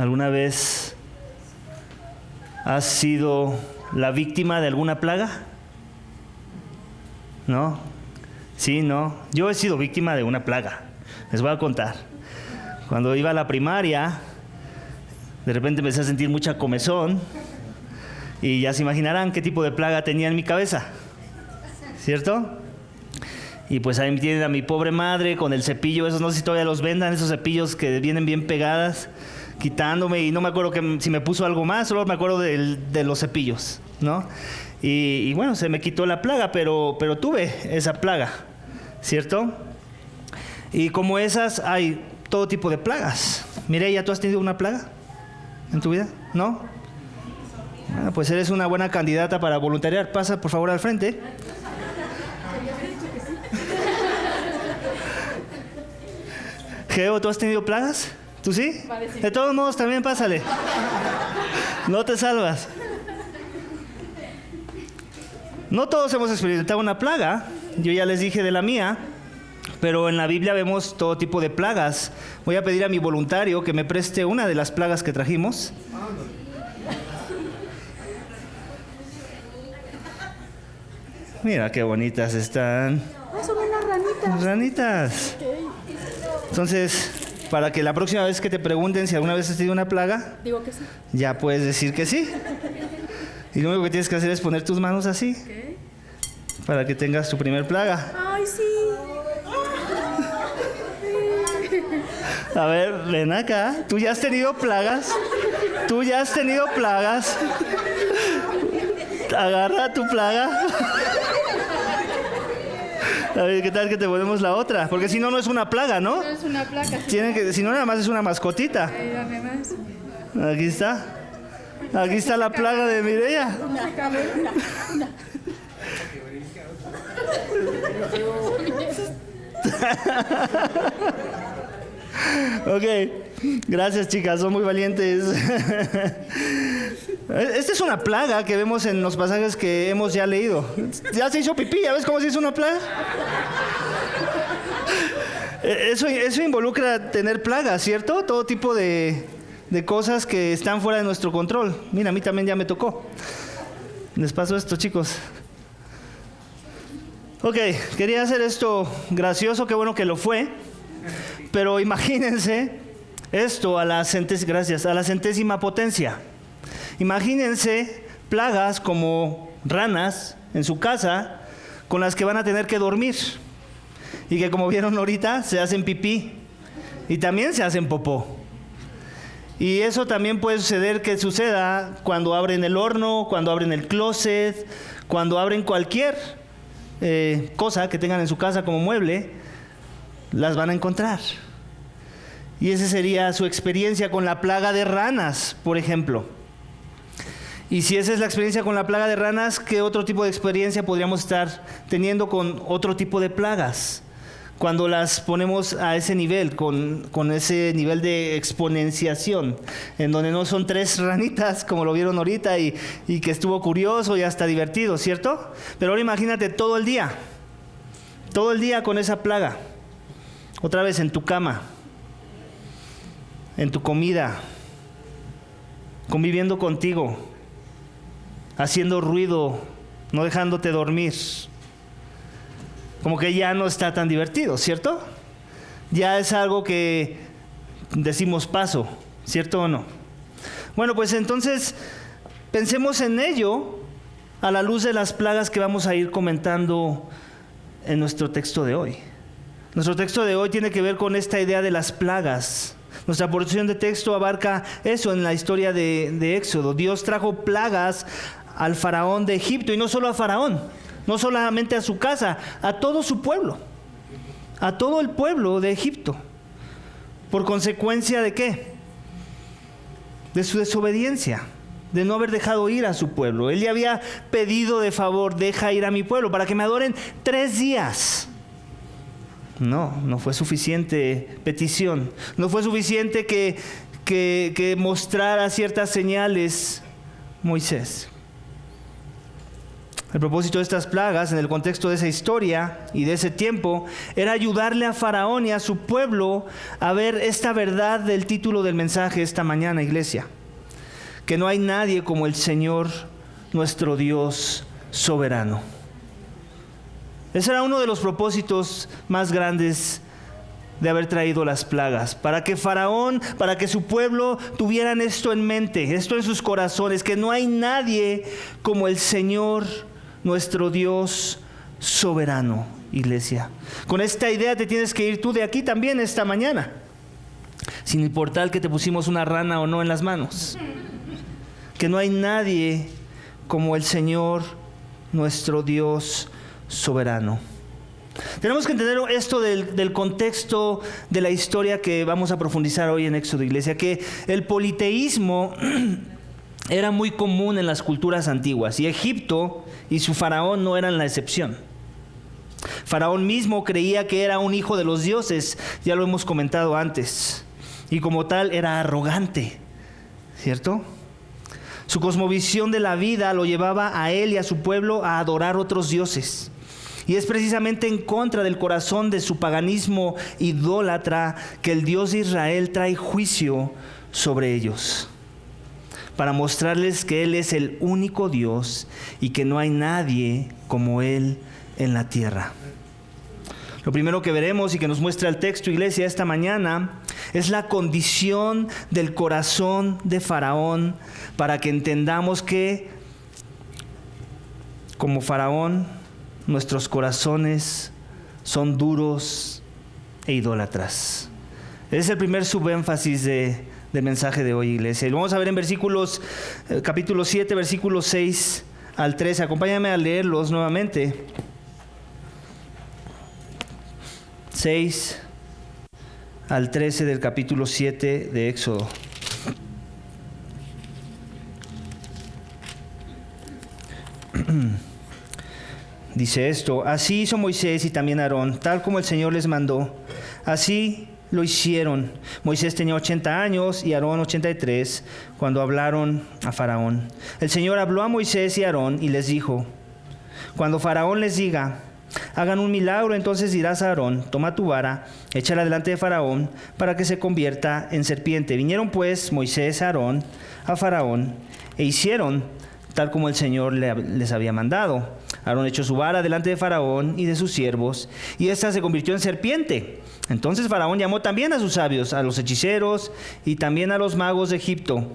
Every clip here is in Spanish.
¿Alguna vez has sido la víctima de alguna plaga? ¿No? Sí, no. Yo he sido víctima de una plaga. Les voy a contar. Cuando iba a la primaria, de repente empecé a sentir mucha comezón y ya se imaginarán qué tipo de plaga tenía en mi cabeza, ¿cierto? Y pues ahí tienen a mi pobre madre con el cepillo, esos no sé si todavía los vendan, esos cepillos que vienen bien pegadas, quitándome, y no me acuerdo si me puso algo más, solo me acuerdo de los cepillos, ¿no? Y bueno, se me quitó la plaga, pero tuve esa plaga, ¿cierto? Y como esas hay todo tipo de plagas. Mireya, ¿tú has tenido una plaga en tu vida? ¿No? Bueno, pues eres una buena candidata para voluntariar. Pasa por favor al frente. Geo, ¿tú has tenido plagas? ¿Tú sí? De todos modos, también pásale. No te salvas. No todos hemos experimentado una plaga. Yo ya les dije de la mía. Pero en la Biblia vemos todo tipo de plagas. Voy a pedir a mi voluntario que me preste una de las plagas que trajimos. Mira qué bonitas están. Son unas ranitas. Ranitas. Entonces, para que la próxima vez que te pregunten si alguna vez has tenido una plaga, Digo que sí. ya puedes decir que sí. Y lo único que tienes que hacer es poner tus manos así, para que tengas tu primer plaga. Ay, sí. A ver, ven acá. ¿Tú ya has tenido plagas? ¿Tú ya has tenido plagas? Agarra tu plaga. A ver, ¿qué tal que te ponemos la otra? Porque si no, no es una plaga, ¿no? No es una placa. Si no, nada más es una mascotita. Dame más. Aquí está. Aquí está la plaga de Mireya. Una. Ok, gracias chicas, son muy valientes. Esta es una plaga que vemos en los pasajes que hemos ya leído. Ya se hizo pipí, ¿ya ves cómo se hizo una plaga? Eso involucra tener plagas, ¿cierto? Todo tipo de cosas que están fuera de nuestro control. Mira, a mí también ya me tocó. Les paso esto, chicos. Ok, quería hacer esto gracioso, qué bueno que lo fue. Pero imagínense esto a la centésima potencia. Imagínense plagas como ranas en su casa con las que van a tener que dormir. Y que como vieron ahorita se hacen pipí y también se hacen popó. Y eso también puede suceder que suceda cuando abren el horno, cuando abren el closet, cuando abren cualquier cosa que tengan en su casa como mueble, las van a encontrar. Y esa sería su experiencia con la plaga de ranas, por ejemplo. Y si esa es la experiencia con la plaga de ranas, ¿qué otro tipo de experiencia podríamos estar teniendo con otro tipo de plagas? Cuando las ponemos a ese nivel, con ese nivel de exponenciación, en donde no son 3 ranitas, como lo vieron ahorita, y que estuvo curioso y hasta divertido, ¿cierto? Pero ahora imagínate todo el día con esa plaga, otra vez en tu cama, en tu comida, conviviendo contigo, haciendo ruido, no dejándote dormir. Como que ya no está tan divertido, ¿cierto? Ya es algo que decimos paso, ¿cierto o no? Bueno, pues entonces pensemos en ello a la luz de las plagas que vamos a ir comentando en nuestro texto de hoy. Nuestro texto de hoy tiene que ver con esta idea de las plagas. Nuestra porción de texto abarca eso en la historia de Éxodo. Dios trajo plagas al faraón de Egipto, y no solo a faraón, no solamente a su casa, a todo su pueblo, a todo el pueblo de Egipto. ¿Por consecuencia de qué? De su desobediencia, de no haber dejado ir a su pueblo. Él le había pedido de favor: deja ir a mi pueblo para que me adoren 3 días. No fue suficiente petición. No fue suficiente que mostrara ciertas señales Moisés. El propósito de estas plagas, en el contexto de esa historia y de ese tiempo, era ayudarle a Faraón y a su pueblo a ver esta verdad del título del mensaje esta mañana, iglesia. Que no hay nadie como el Señor, nuestro Dios soberano. Ese era uno de los propósitos más grandes de haber traído las plagas, para que Faraón, para que su pueblo tuvieran esto en mente, esto en sus corazones, que no hay nadie como el Señor, nuestro Dios soberano, iglesia. Con esta idea te tienes que ir tú de aquí también esta mañana, sin importar que te pusimos una rana o no en las manos. Que no hay nadie como el Señor, nuestro Dios soberano. Tenemos que entender esto del contexto de la historia que vamos a profundizar hoy en Éxodo, iglesia, que el politeísmo era muy común en las culturas antiguas y Egipto y su faraón no eran la excepción. Faraón mismo creía que era un hijo de los dioses, ya lo hemos comentado antes, y como tal era arrogante, ¿cierto? Su cosmovisión de la vida lo llevaba a él y a su pueblo a adorar otros dioses. Y es precisamente en contra del corazón de su paganismo idólatra que el Dios de Israel trae juicio sobre ellos, para mostrarles que Él es el único Dios y que no hay nadie como Él en la tierra. Lo primero que veremos y que nos muestra el texto, iglesia, esta mañana, es la condición del corazón de Faraón, para que entendamos que, como Faraón, nuestros corazones son duros e idólatras. Ese es el primer subénfasis del mensaje de hoy, iglesia. Y lo vamos a ver en capítulo 7, versículos 6 al 13. Acompáñame a leerlos nuevamente. 6 al 13 del capítulo 7 de Éxodo. Dice esto: así hizo Moisés y también Aarón, tal como el Señor les mandó. Así lo hicieron. Moisés tenía 80 años y Aarón 83 cuando hablaron a Faraón. El Señor habló a Moisés y a Aarón y les dijo: cuando Faraón les diga, hagan un milagro, entonces dirás a Aarón: toma tu vara, échala delante de Faraón, para que se convierta en serpiente. Vinieron pues Moisés y Aarón a Faraón e hicieron tal como el Señor les había mandado. Aarón echó su vara delante de Faraón y de sus siervos, y ésta se convirtió en serpiente. Entonces Faraón llamó también a sus sabios, a los hechiceros y también a los magos de Egipto.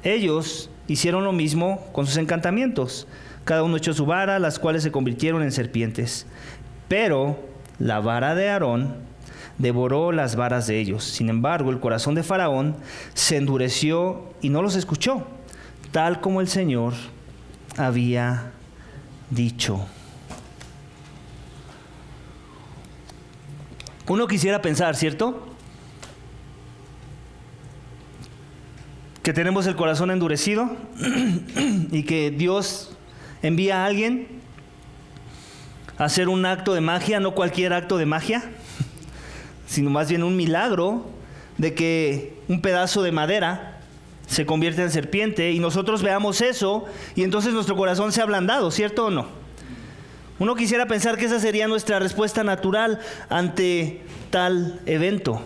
Ellos hicieron lo mismo con sus encantamientos. Cada uno echó su vara, las cuales se convirtieron en serpientes. Pero la vara de Aarón devoró las varas de ellos. Sin embargo, el corazón de Faraón se endureció y no los escuchó, tal como el Señor había dicho. Uno quisiera pensar, ¿cierto?, que tenemos el corazón endurecido y que Dios envía a alguien a hacer un acto de magia, no cualquier acto de magia, sino más bien un milagro de que un pedazo de madera se convierte en serpiente y nosotros veamos eso y entonces nuestro corazón se ha ablandado, ¿cierto o no? Uno quisiera pensar que esa sería nuestra respuesta natural ante tal evento.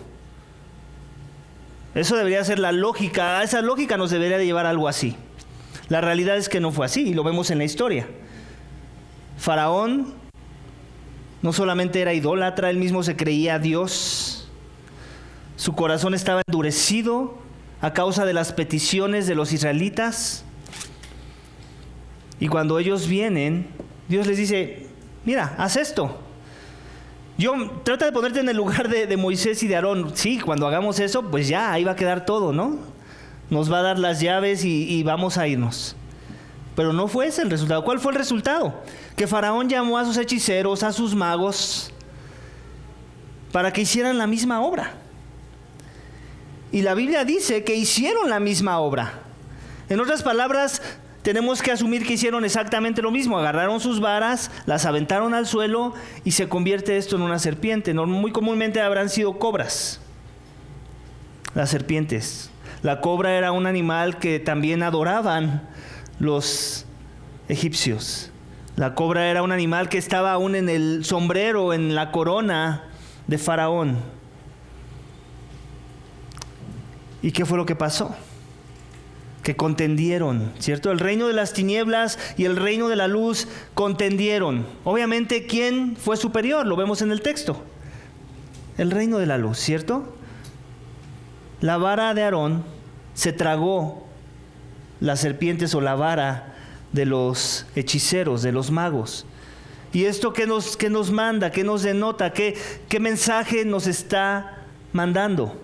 Eso debería ser la lógica, esa lógica nos debería de llevar a algo así. La realidad es que no fue así y lo vemos en la historia. Faraón no solamente era idólatra, él mismo se creía Dios. Su corazón estaba endurecido a causa de las peticiones de los israelitas. Y cuando ellos vienen, Dios les dice: mira, haz esto. Trata de ponerte en el lugar de Moisés y de Aarón. Sí, cuando hagamos eso, pues ya, ahí va a quedar todo, ¿no? Nos va a dar las llaves y vamos a irnos. Pero no fue ese el resultado. ¿Cuál fue el resultado? Que Faraón llamó a sus hechiceros, a sus magos, para que hicieran la misma obra. Y la Biblia dice que hicieron la misma obra. En otras palabras, tenemos que asumir que hicieron exactamente lo mismo. Agarraron sus varas, las aventaron al suelo y se convierte esto en una serpiente. Muy comúnmente habrán sido cobras, las serpientes. La cobra era un animal que también adoraban los egipcios. La cobra era un animal que estaba aún en el sombrero, en la corona de Faraón. ¿Y qué fue lo que pasó? Que contendieron, ¿cierto? El reino de las tinieblas y el reino de la luz contendieron. Obviamente, ¿quién fue superior? Lo vemos en el texto. El reino de la luz, ¿cierto? La vara de Aarón se tragó las serpientes o la vara de los hechiceros, de los magos. ¿Y esto qué nos manda? ¿Qué nos denota? ¿Qué mensaje nos está mandando?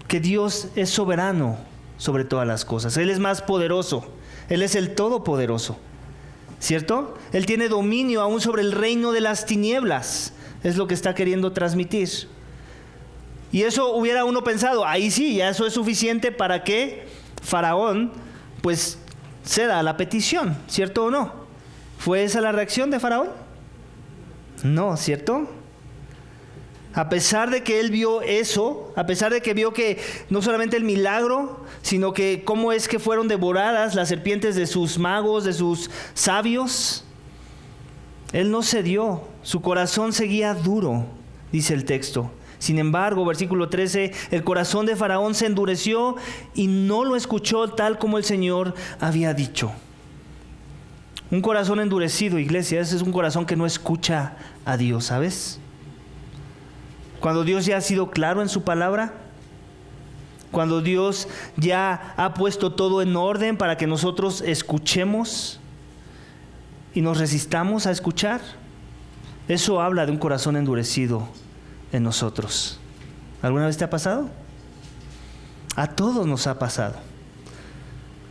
Que Dios es soberano sobre todas las cosas. Él es más poderoso. Él es el todopoderoso, ¿cierto? Él tiene dominio aún sobre el reino de las tinieblas. Es lo que está queriendo transmitir. Y eso hubiera uno pensado, ahí sí, ya eso es suficiente para que Faraón pues ceda a la petición, ¿cierto o no? ¿Fue esa la reacción de Faraón? No, ¿cierto? A pesar de que él vio eso, a pesar de que vio que no solamente el milagro, sino que cómo es que fueron devoradas las serpientes de sus magos, de sus sabios, él no cedió, su corazón seguía duro, dice el texto. Sin embargo, versículo 13, el corazón de Faraón se endureció y no lo escuchó tal como el Señor había dicho. Un corazón endurecido, iglesia, ese es un corazón que no escucha a Dios, ¿sabes? Cuando Dios ya ha sido claro en su palabra, cuando Dios ya ha puesto todo en orden para que nosotros escuchemos y nos resistamos a escuchar, eso habla de un corazón endurecido en nosotros. ¿Alguna vez te ha pasado? A todos nos ha pasado.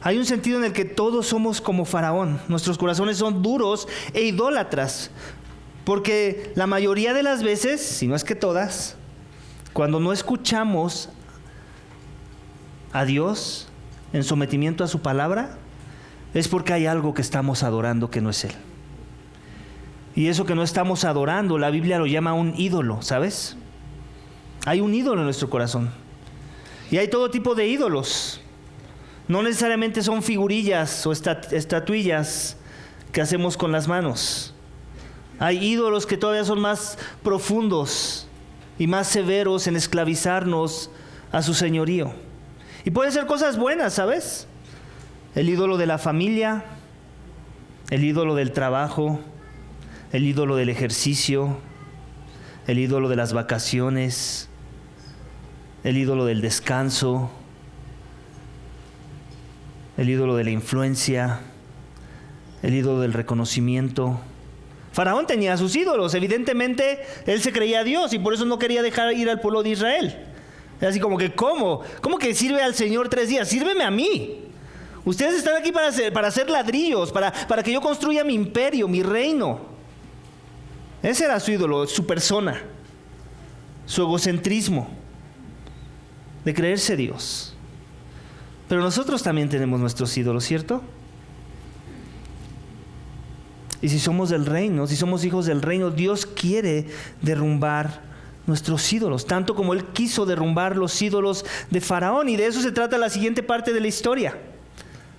Hay un sentido en el que todos somos como Faraón. Nuestros corazones son duros e idólatras. Porque la mayoría de las veces, si no es que todas, cuando no escuchamos a Dios en sometimiento a su palabra, es porque hay algo que estamos adorando que no es Él. Y eso que no estamos adorando, la Biblia lo llama un ídolo, ¿sabes? Hay un ídolo en nuestro corazón. Y hay todo tipo de ídolos. No necesariamente son figurillas o estatuillas que hacemos con las manos. Hay ídolos que todavía son más profundos y más severos en esclavizarnos a su señorío. Y pueden ser cosas buenas, ¿sabes? El ídolo de la familia, el ídolo del trabajo, el ídolo del ejercicio, el ídolo de las vacaciones, el ídolo del descanso, el ídolo de la influencia, el ídolo del reconocimiento. Faraón tenía sus ídolos, evidentemente él se creía Dios y por eso no quería dejar ir al pueblo de Israel. Era así como que, ¿cómo que sirve al Señor 3 días? Sírveme a mí. Ustedes están aquí para hacer ladrillos, para que yo construya mi imperio, mi reino. Ese era su ídolo, su persona, su egocentrismo de creerse Dios. Pero nosotros también tenemos nuestros ídolos, ¿cierto? Y si somos del reino, si somos hijos del reino, Dios quiere derrumbar nuestros ídolos, tanto como Él quiso derrumbar los ídolos de Faraón. Y de eso se trata la siguiente parte de la historia,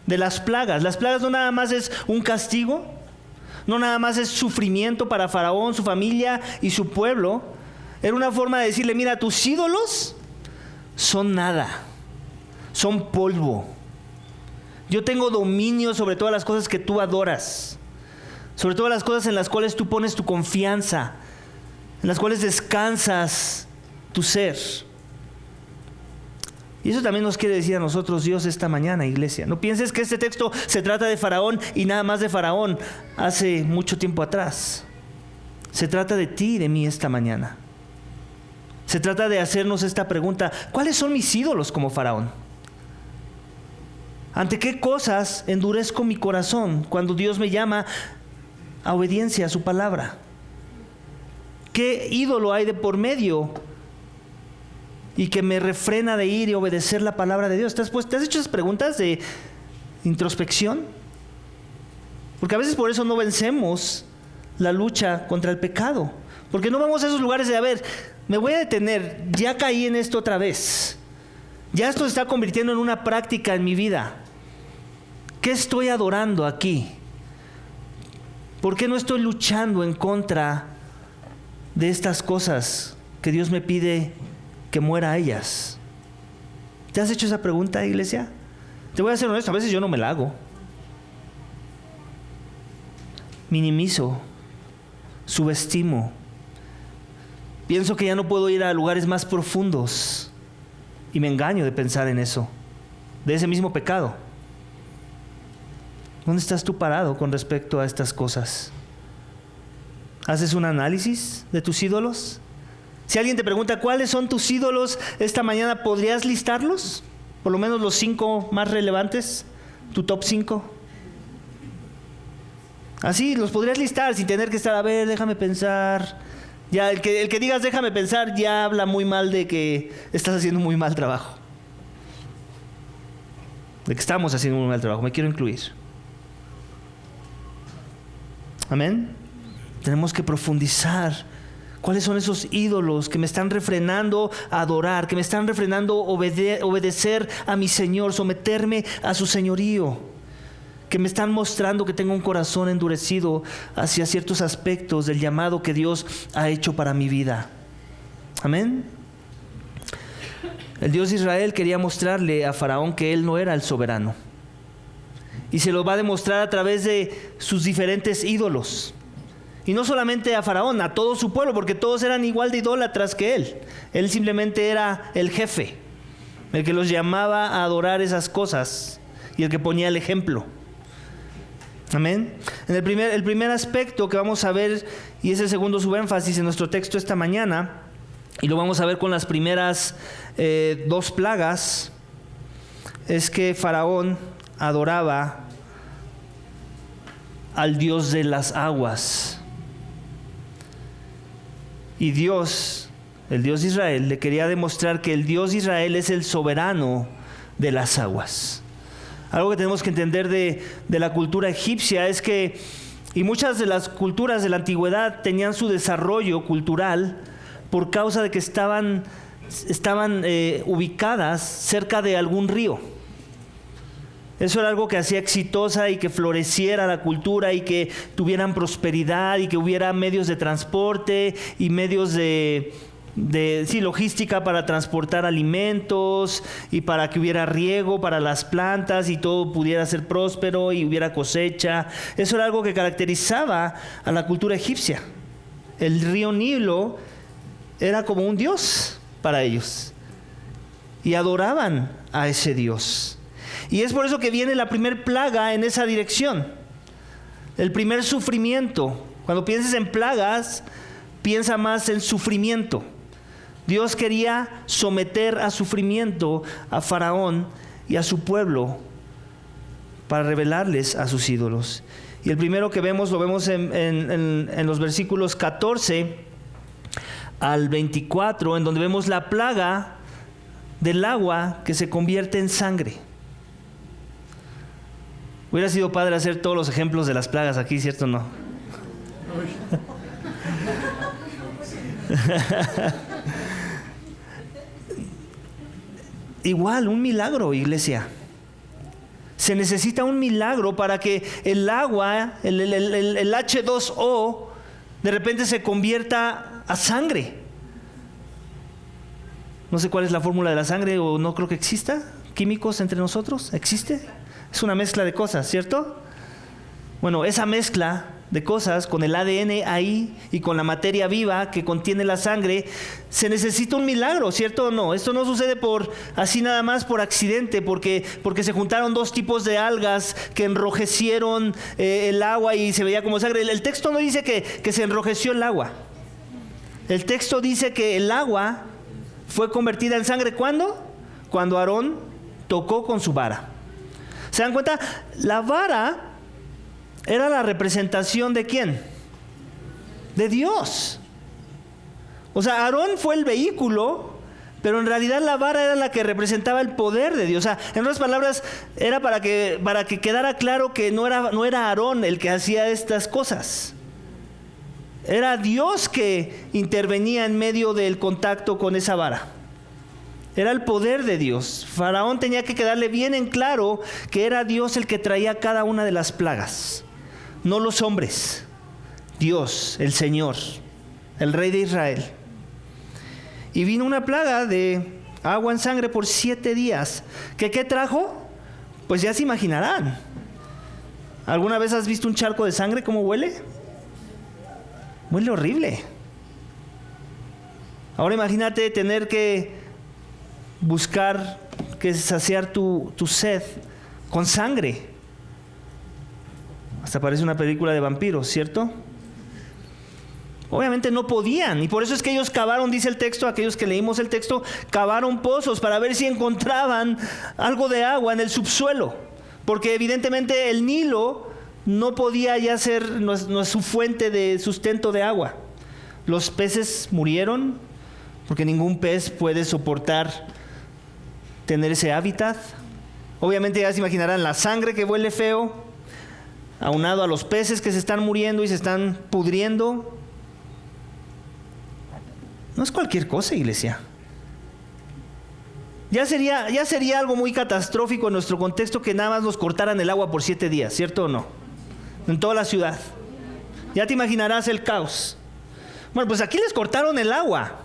de las plagas. Las plagas no nada más es un castigo, no nada más es sufrimiento para Faraón, su familia y su pueblo. Era una forma de decirle, mira, tus ídolos son nada, son polvo. Yo tengo dominio sobre todas las cosas que tú adoras, sobre todas las cosas en las cuales tú pones tu confianza, en las cuales descansas tu ser. Y eso también nos quiere decir a nosotros Dios esta mañana, iglesia. No pienses que este texto se trata de Faraón y nada más de Faraón hace mucho tiempo atrás. Se trata de ti y de mí esta mañana. Se trata de hacernos esta pregunta: ¿cuáles son mis ídolos como Faraón? ¿Ante qué cosas endurezco mi corazón cuando Dios me llama a obediencia a su palabra? ¿Qué ídolo hay de por medio y que me refrena de ir y obedecer la palabra de Dios? ¿Te has hecho esas preguntas de introspección? Porque a veces por eso no vencemos la lucha contra el pecado. Porque no vamos a esos lugares de, a ver, me voy a detener, ya caí en esto otra vez. Ya esto se está convirtiendo en una práctica en mi vida. ¿Qué estoy adorando aquí? ¿Por qué no estoy luchando en contra de estas cosas que Dios me pide que muera a ellas? ¿Te has hecho esa pregunta, iglesia? Te voy a ser honesto, a veces yo no me la hago. Minimizo, subestimo. Pienso que ya no puedo ir a lugares más profundos y me engaño de pensar en eso, de ese mismo pecado. ¿Dónde estás tú parado con respecto a estas cosas? ¿Haces un análisis de tus ídolos? Si alguien te pregunta cuáles son tus ídolos esta mañana, ¿podrías listarlos? Por lo menos los 5 más relevantes, tu top 5. Así los podrías listar sin tener que estar, a ver, déjame pensar. Ya el que digas déjame pensar ya habla muy mal de que estás haciendo un muy mal trabajo. De que estamos haciendo un muy mal trabajo, me quiero incluir. Amén. Tenemos que profundizar. ¿Cuáles son esos ídolos que me están refrenando a adorar, que me están refrenando a obedecer a mi Señor, someterme a su señorío? Que me están mostrando que tengo un corazón endurecido hacia ciertos aspectos del llamado que Dios ha hecho para mi vida. Amén. El Dios de Israel quería mostrarle a Faraón que él no era el soberano. Y se lo va a demostrar a través de sus diferentes ídolos. Y no solamente a Faraón, a todo su pueblo, porque todos eran igual de idólatras que él. Él simplemente era el jefe, el que los llamaba a adorar esas cosas y el que ponía el ejemplo. Amén. El primer aspecto que vamos a ver, y es el segundo subénfasis en nuestro texto esta mañana, y lo vamos a ver con las primeras 2 plagas, es que Faraón adoraba al Dios de las aguas. Y Dios, el Dios de Israel, le quería demostrar que el Dios de Israel es el soberano de las aguas. Algo que tenemos que entender de la cultura egipcia es que, y muchas de las culturas de la antigüedad tenían su desarrollo cultural por causa de que estaban ubicadas cerca de algún río. Eso era algo que hacía exitosa y que floreciera la cultura y que tuvieran prosperidad y que hubiera medios de transporte y medios de logística para transportar alimentos y para que hubiera riego para las plantas y todo pudiera ser próspero y hubiera cosecha. Eso era algo que caracterizaba a la cultura egipcia. El río Nilo era como un dios para ellos y adoraban a ese Dios. Y es por eso que viene la primer plaga en esa dirección. El primer sufrimiento. Cuando pienses en plagas, piensa más en sufrimiento. Dios quería someter a sufrimiento a Faraón y a su pueblo para revelarles a sus ídolos. Y el primero que vemos, lo vemos en los versículos 14 al 24, en donde vemos la plaga del agua que se convierte en sangre. Hubiera sido padre hacer todos los ejemplos de las plagas aquí, ¿cierto o no? Igual, un milagro, iglesia. Se necesita un milagro para que el agua, el H2O, de repente se convierta a sangre. No sé cuál es la fórmula de la sangre, o no creo que exista. ¿Químicos entre nosotros? ¿Existe? Es una mezcla de cosas, ¿cierto? Bueno, esa mezcla de cosas con el ADN ahí y con la materia viva que contiene la sangre, se necesita un milagro, ¿cierto o no? Esto no sucede por así nada más por accidente, porque se juntaron 2 tipos de algas que enrojecieron el agua y se veía como sangre. El texto no dice que se enrojeció el agua. El texto dice que el agua fue convertida en sangre. ¿Cuándo? Cuando Aarón tocó con su vara. ¿Se dan cuenta? La vara era la representación ¿de quién? De Dios. O sea, Aarón fue el vehículo, pero en realidad la vara era la que representaba el poder de Dios. O sea, en otras palabras, era para que quedara claro que no era Aarón el que hacía estas cosas. Era Dios que intervenía en medio del contacto con esa vara. Era el poder de Dios. Faraón tenía que quedarle bien en claro que era Dios el que traía cada una de las plagas, no los hombres. Dios, el Señor, el Rey de Israel. Y vino una plaga de agua en sangre por 7 días. ¿Qué trajo? Pues ya se imaginarán. ¿Alguna vez has visto un charco de sangre cómo huele? Huele horrible. Ahora imagínate tener que buscar, que saciar tu sed con sangre. Hasta parece una película de vampiros, ¿cierto? Obviamente no podían, y por eso es que ellos cavaron, dice el texto, aquellos que leímos el texto, cavaron pozos para ver si encontraban algo de agua en el subsuelo, porque evidentemente el Nilo no podía ya ser, no es su fuente de sustento de agua. Los peces murieron, porque ningún pez puede soportar tener ese hábitat. Obviamente ya se imaginarán la sangre que huele feo, aunado a los peces que se están muriendo y se están pudriendo. No es cualquier cosa, iglesia. Ya sería algo muy catastrófico en nuestro contexto que nada más nos cortaran el agua por 7 días, ¿cierto o no? En toda la ciudad. Ya te imaginarás el caos. Bueno, pues aquí les cortaron el agua.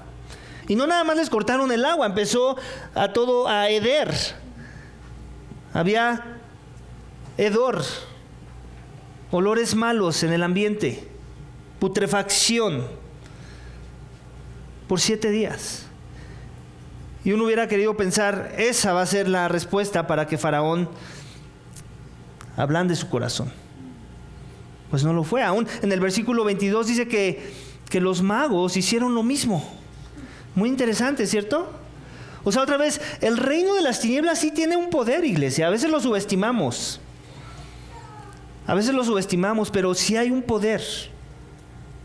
Y no nada más les cortaron el agua, empezó a heder. Había hedor, olores malos en el ambiente, putrefacción, por 7 días. Y uno hubiera querido pensar, esa va a ser la respuesta para que Faraón ablande su corazón. Pues no lo fue. Aún en el versículo 22 dice que los magos hicieron lo mismo. Muy interesante, ¿cierto? O sea, otra vez, el reino de las tinieblas sí tiene un poder, iglesia. A veces lo subestimamos. Pero sí hay un poder.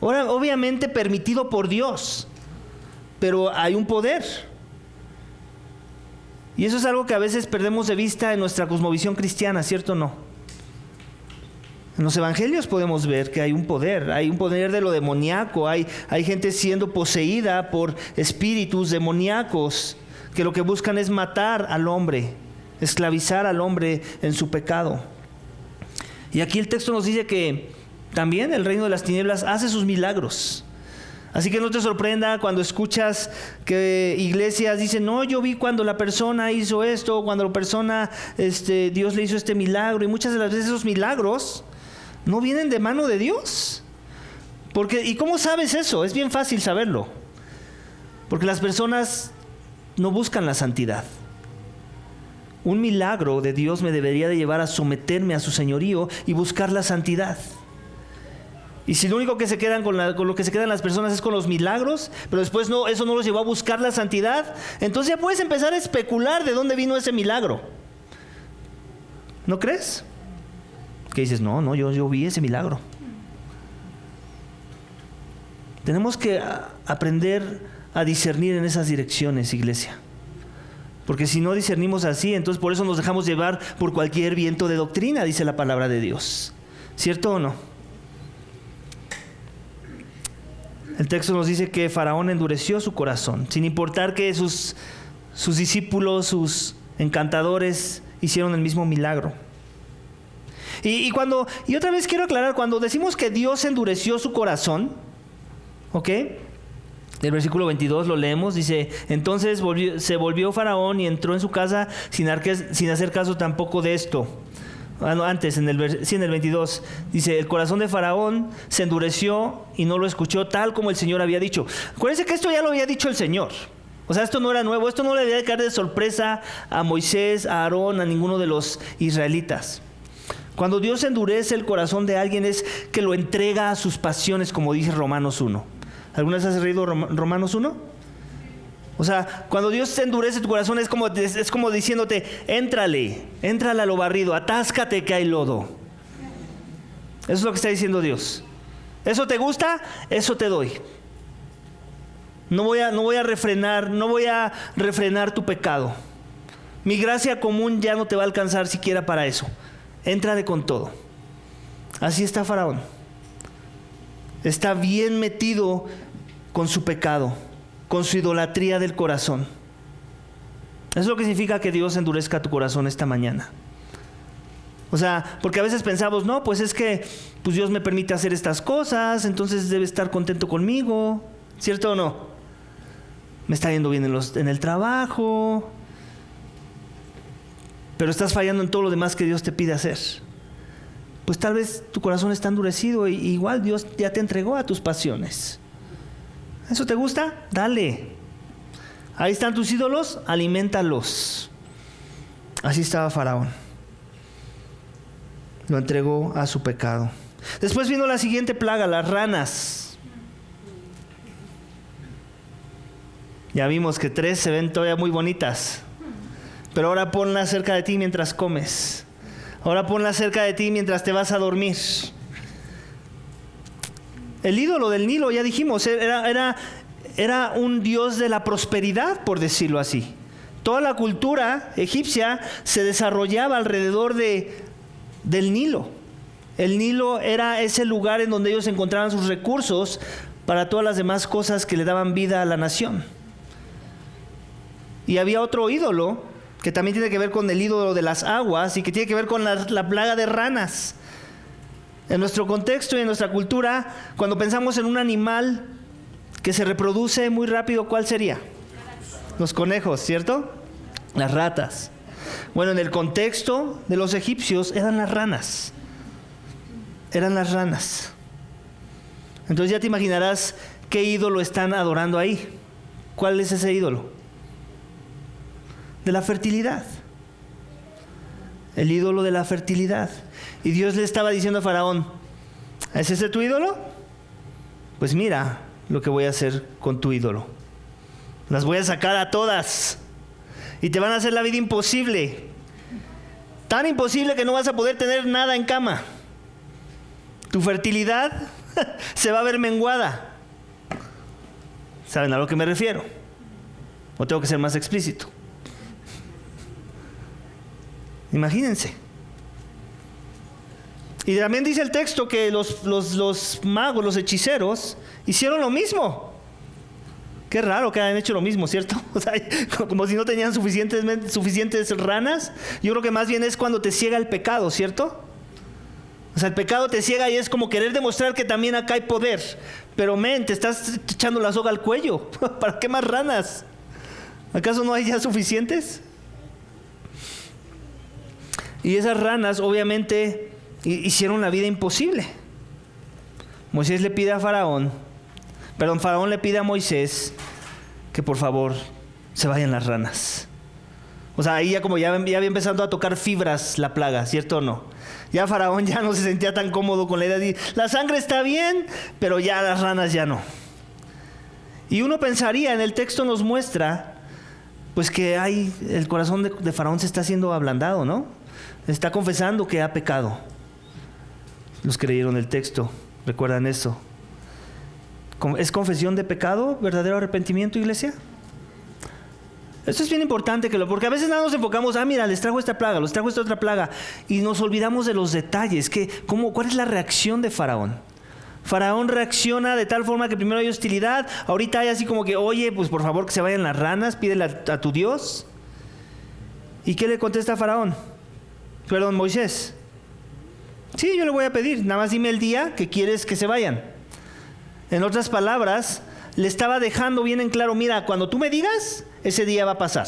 Ahora, obviamente permitido por Dios, pero hay un poder. Y eso es algo que a veces perdemos de vista en nuestra cosmovisión cristiana, ¿cierto o no? En los evangelios podemos ver que hay un poder de lo demoníaco, hay gente siendo poseída por espíritus demoníacos que lo que buscan es matar al hombre, esclavizar al hombre en su pecado. Y aquí el texto nos dice que también el reino de las tinieblas hace sus milagros. Así que no te sorprenda cuando escuchas que iglesias dicen, no, yo vi cuando la persona hizo esto, cuando la persona, Dios le hizo este milagro. Y muchas de las veces esos milagros no vienen de mano de Dios. ¿Y cómo sabes eso? Es bien fácil saberlo. Porque las personas no buscan la santidad. Un milagro de Dios me debería de llevar a someterme a su señorío y buscar la santidad. Y si lo único que se quedan con lo que se quedan las personas es con los milagros, pero después eso no los llevó a buscar la santidad, entonces ya puedes empezar a especular de dónde vino ese milagro. ¿No crees? Que dices, no, yo vi ese milagro. Tenemos que aprender a discernir en esas direcciones, iglesia. Porque si no discernimos así, entonces por eso nos dejamos llevar por cualquier viento de doctrina, dice la palabra de Dios. ¿Cierto o no? El texto nos dice que Faraón endureció su corazón, sin importar que sus discípulos, sus encantadores, hicieron el mismo milagro. Y otra vez quiero aclarar, cuando decimos que Dios endureció su corazón, ¿ok? El versículo 22 lo leemos, dice, entonces se volvió Faraón y entró en su casa sin hacer caso tampoco de esto. Antes, en el 22, dice, el corazón de Faraón se endureció y no lo escuchó tal como el Señor había dicho. Acuérdense que esto ya lo había dicho el Señor. O sea, esto no era nuevo, esto no le debía caer de sorpresa a Moisés, a Aarón, a ninguno de los israelitas. Cuando Dios endurece el corazón de alguien es que lo entrega a sus pasiones, como dice Romanos 1. ¿Alguna vez has leído Romanos 1? O sea, cuando Dios te endurece tu corazón es como diciéndote, éntrale a lo barrido, atáscate que hay lodo. Eso es lo que está diciendo Dios. ¿Eso te gusta? Eso te doy. No voy a refrenar tu pecado. Mi gracia común ya no te va a alcanzar siquiera para eso. Éntrale con todo. Así está Faraón. Está bien metido con su pecado, con su idolatría del corazón. Eso es lo que significa que Dios endurezca tu corazón esta mañana. O sea, porque a veces pensamos, no, pues es que pues Dios me permite hacer estas cosas, entonces debe estar contento conmigo, ¿cierto o no? Me está yendo bien en el trabajo, pero estás fallando en todo lo demás que Dios te pide hacer. Pues tal vez tu corazón está endurecido y igual Dios ya te entregó a tus pasiones. ¿Eso te gusta? Dale. Ahí están tus ídolos, alimentalos. Así estaba Faraón. Lo entregó a su pecado. Después vino la siguiente plaga, las ranas. Ya vimos que 3 se ven todavía muy bonitas. Pero ahora ponlas cerca de ti mientras comes. Ahora ponlas cerca de ti mientras te vas a dormir. El ídolo del Nilo, ya dijimos, era un dios de la prosperidad, por decirlo así. Toda la cultura egipcia se desarrollaba alrededor del Nilo. El Nilo era ese lugar en donde ellos encontraban sus recursos para todas las demás cosas que le daban vida a la nación. Y había otro ídolo que también tiene que ver con el ídolo de las aguas y que tiene que ver con la plaga de ranas. En nuestro contexto y en nuestra cultura, cuando pensamos en un animal que se reproduce muy rápido, ¿cuál sería? Los conejos, ¿cierto? Las ratas. Bueno, en el contexto de los egipcios eran las ranas. Eran las ranas. Entonces ya te imaginarás qué ídolo están adorando ahí. ¿Cuál es ese ídolo? De la fertilidad. El ídolo de la fertilidad. Y Dios le estaba diciendo a Faraón, ¿es ese tu ídolo? Pues mira lo que voy a hacer con tu ídolo. Las voy a sacar a todas. Y te van a hacer la vida imposible. Tan imposible que no vas a poder tener nada en cama. Tu fertilidad se va a ver menguada. ¿Saben a lo que me refiero? ¿O tengo que ser más explícito? Imagínense. Y también dice el texto que los magos, los hechiceros, hicieron lo mismo. Qué raro que hayan hecho lo mismo, ¿cierto? O sea, como si no tenían suficientes ranas. Yo creo que más bien es cuando te ciega el pecado, ¿cierto? O sea, el pecado te ciega y es como querer demostrar que también acá hay poder. Pero te estás echando la soga al cuello. ¿Para qué más ranas? ¿Acaso no hay ya suficientes? Y esas ranas obviamente hicieron la vida imposible. Moisés le pide a Faraón le pide a Moisés que por favor se vayan las ranas. O sea, ahí ya había empezado a tocar fibras la plaga, ¿cierto o no? Ya Faraón ya no se sentía tan cómodo con la idea de la sangre está bien, pero ya las ranas ya no. Y uno pensaría, en el texto nos muestra, pues que el corazón de Faraón se está siendo ablandado, ¿no? Está confesando que ha pecado. Los que leyeron el texto, ¿recuerdan eso? ¿Es confesión de pecado, verdadero arrepentimiento, iglesia? Esto es bien importante porque a veces nada nos enfocamos, mira, les trajo esta plaga, les trajo esta otra plaga, y nos olvidamos de los detalles. ¿Cuál es la reacción de Faraón? Faraón reacciona de tal forma que primero hay hostilidad, ahorita hay así como que, oye, pues por favor que se vayan las ranas, pídele a tu Dios. ¿Y qué le contesta Faraón? Perdón, Moisés. Sí, yo le voy a pedir, nada más dime el día que quieres que se vayan. En otras palabras, le estaba dejando bien en claro, mira, cuando tú me digas, ese día va a pasar.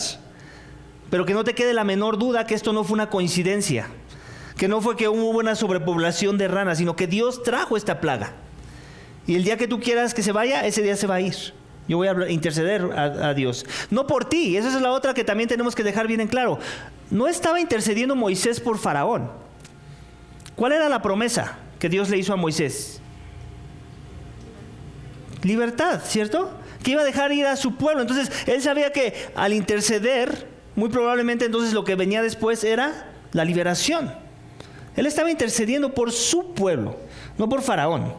Pero que no te quede la menor duda que esto no fue una coincidencia. Que no fue que hubo una sobrepoblación de ranas, sino que Dios trajo esta plaga. Y el día que tú quieras que se vaya, ese día se va a ir. Yo voy a interceder a Dios. No por ti, esa es la otra que también tenemos que dejar bien en claro. No estaba intercediendo Moisés por Faraón. ¿Cuál era la promesa que Dios le hizo a Moisés? Libertad, ¿cierto? Que iba a dejar ir a su pueblo. Entonces, él sabía que al interceder, muy probablemente entonces lo que venía después era la liberación. Él estaba intercediendo por su pueblo, no por Faraón.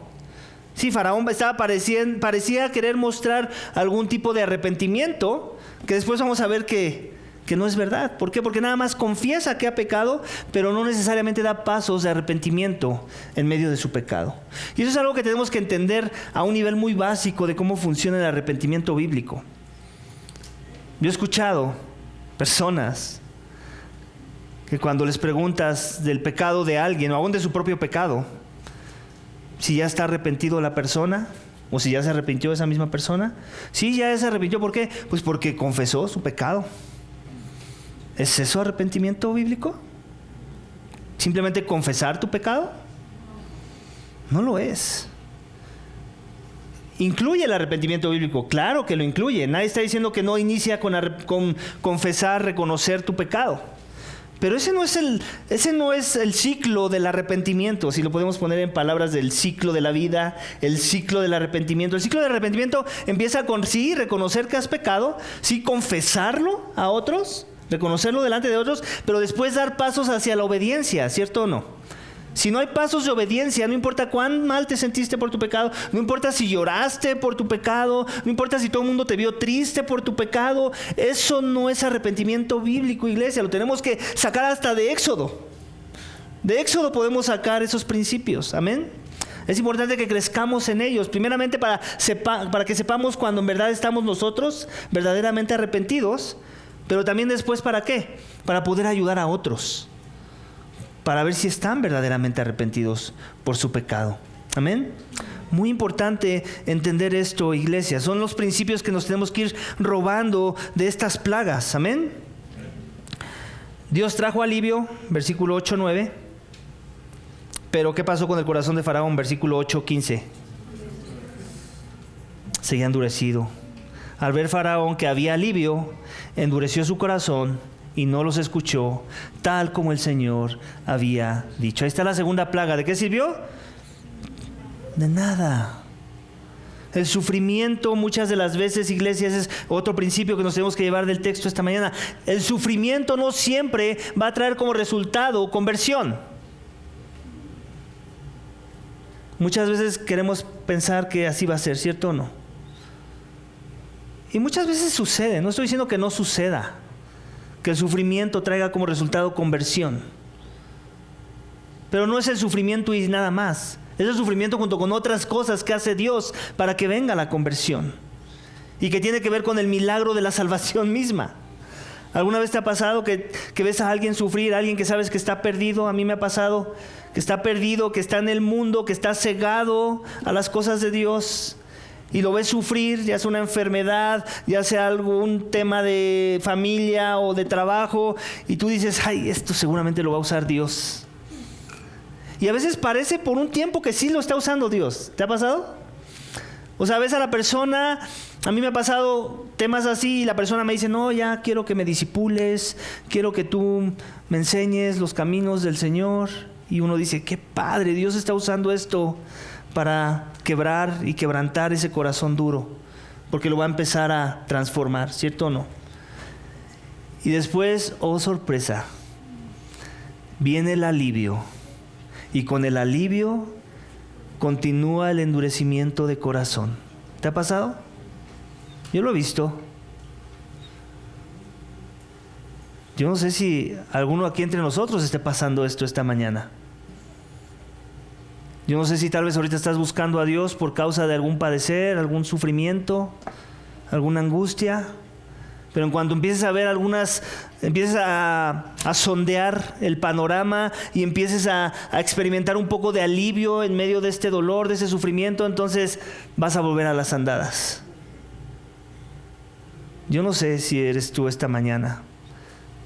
Sí, Faraón parecía querer mostrar algún tipo de arrepentimiento, que después vamos a ver que no es verdad. ¿Por qué? Porque nada más confiesa que ha pecado, pero no necesariamente da pasos de arrepentimiento en medio de su pecado. Y eso es algo que tenemos que entender a un nivel muy básico de cómo funciona el arrepentimiento bíblico. Yo he escuchado personas que cuando les preguntas del pecado de alguien o aún de su propio pecado, si ya está arrepentido la persona o si ya se arrepintió esa misma persona. Sí, ya se arrepintió. ¿Por qué? Pues porque confesó su pecado. ¿Es eso arrepentimiento bíblico? ¿Simplemente confesar tu pecado? No lo es. ¿Incluye el arrepentimiento bíblico? Claro que lo incluye. Nadie está diciendo que no inicia con confesar, reconocer tu pecado. Pero ese no es el ciclo del arrepentimiento, si lo podemos poner en palabras del ciclo de la vida, el ciclo del arrepentimiento. El ciclo del arrepentimiento empieza con sí, reconocer que has pecado, sí, confesarlo a otros, reconocerlo delante de otros, pero después dar pasos hacia la obediencia, ¿cierto o no? Si no hay pasos de obediencia, no importa cuán mal te sentiste por tu pecado, no importa si lloraste por tu pecado, no importa si todo el mundo te vio triste por tu pecado, eso no es arrepentimiento bíblico, iglesia. Lo tenemos que sacar hasta de Éxodo. De Éxodo podemos sacar esos principios, amén. Es importante que crezcamos en ellos, primeramente para que sepamos cuando en verdad estamos nosotros verdaderamente arrepentidos, pero también después ¿para qué? Para poder ayudar a otros, para ver si están verdaderamente arrepentidos por su pecado. Amén. Muy importante entender esto, iglesia. Son los principios que nos tenemos que ir robando de estas plagas. Amén. Dios trajo alivio, versículo 8-9. Pero ¿qué pasó con el corazón de Faraón? Versículo 8-15. Seguía endurecido. Al ver Faraón que había alivio, endureció su corazón y no los escuchó, tal como el Señor había dicho. Ahí está la segunda plaga. ¿De qué sirvió? De nada. El sufrimiento muchas de las veces, iglesias, es otro principio que nos tenemos que llevar del texto esta mañana. El sufrimiento no siempre va a traer como resultado conversión. Muchas veces queremos pensar que así va a ser, ¿cierto o no? Y muchas veces sucede. No estoy diciendo que no suceda, que el sufrimiento traiga como resultado conversión. Pero no es el sufrimiento y nada más. Es el sufrimiento junto con otras cosas que hace Dios para que venga la conversión. Y que tiene que ver con el milagro de la salvación misma. ¿Alguna vez te ha pasado que ves a alguien sufrir, a alguien que sabes que está perdido? A mí me ha pasado que está perdido, que está en el mundo, que está cegado a las cosas de Dios. Y lo ves sufrir, ya sea una enfermedad, ya sea algún tema de familia o de trabajo, y tú dices, ay, esto seguramente lo va a usar Dios. Y a veces parece por un tiempo que sí lo está usando Dios. ¿Te ha pasado? O sea, ves a la persona, a mí me ha pasado temas así, y la persona me dice, no, ya quiero que me disipules, quiero que tú me enseñes los caminos del Señor. Y uno dice, qué padre, Dios está usando esto para quebrar y quebrantar ese corazón duro, porque lo va a empezar a transformar, ¿cierto o no? Y después, oh sorpresa, viene el alivio, y con el alivio continúa el endurecimiento de corazón. ¿Te ha pasado? Yo lo he visto. Yo no sé si alguno aquí entre nosotros esté pasando esto esta mañana. Yo no sé si tal vez ahorita estás buscando a Dios por causa de algún padecer, algún sufrimiento, alguna angustia. Pero en cuanto empieces a ver empiezas a sondear el panorama y empieces a experimentar un poco de alivio en medio de este dolor, de ese sufrimiento, entonces vas a volver a las andadas. Yo no sé si eres tú esta mañana.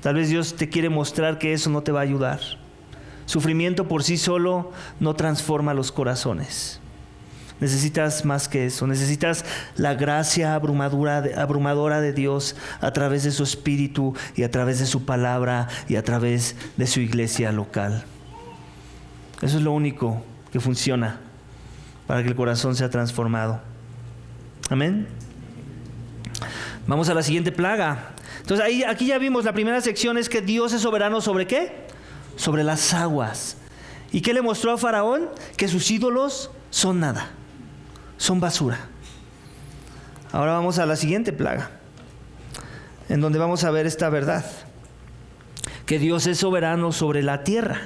Tal vez Dios te quiere mostrar que eso no te va a ayudar. Sufrimiento por sí solo no transforma los corazones. Necesitas más que eso. Necesitas la gracia abrumadora de Dios a través de su Espíritu y a través de su palabra y a través de su iglesia local. Eso es lo único que funciona para que el corazón sea transformado. Amén. Vamos a la siguiente plaga. Entonces aquí ya vimos, la primera sección es que Dios es soberano ¿sobre qué? Sobre las aguas. ¿Y qué le mostró a Faraón? Que sus ídolos son nada, son basura. Ahora vamos a la siguiente plaga, en donde vamos a ver esta verdad, que Dios es soberano sobre la tierra.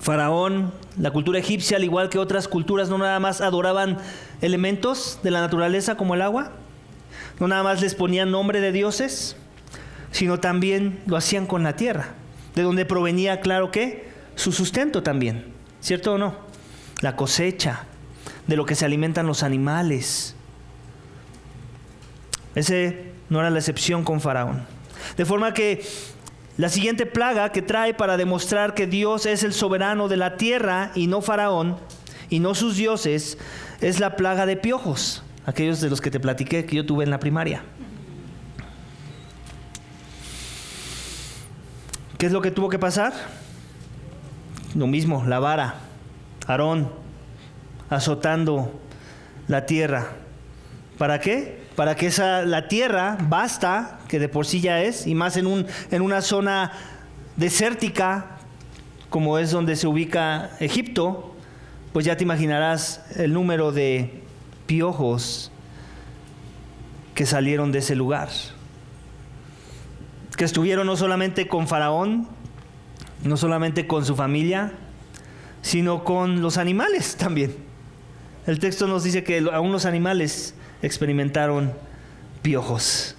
Faraón, la cultura egipcia, al igual que otras culturas, no nada más adoraban elementos de la naturaleza como el agua. No nada más les ponían nombre de dioses, sino también lo hacían con la tierra, de donde provenía, claro que, su sustento también, ¿cierto o no? La cosecha, de lo que se alimentan los animales. Ese no era la excepción con Faraón. De forma que la siguiente plaga que trae para demostrar que Dios es el soberano de la tierra y no Faraón y no sus dioses, es la plaga de piojos, aquellos de los que te platiqué que yo tuve en la primaria. ¿Qué es lo que tuvo que pasar? Lo mismo, la vara, Aarón azotando la tierra. ¿Para qué? Para que la tierra basta, que de por sí ya es, y más en una zona desértica, como es donde se ubica Egipto, pues ya te imaginarás el número de piojos que salieron de ese lugar. Que estuvieron no solamente con Faraón, no solamente con su familia, sino con los animales también. El texto nos dice que aún los animales experimentaron piojos.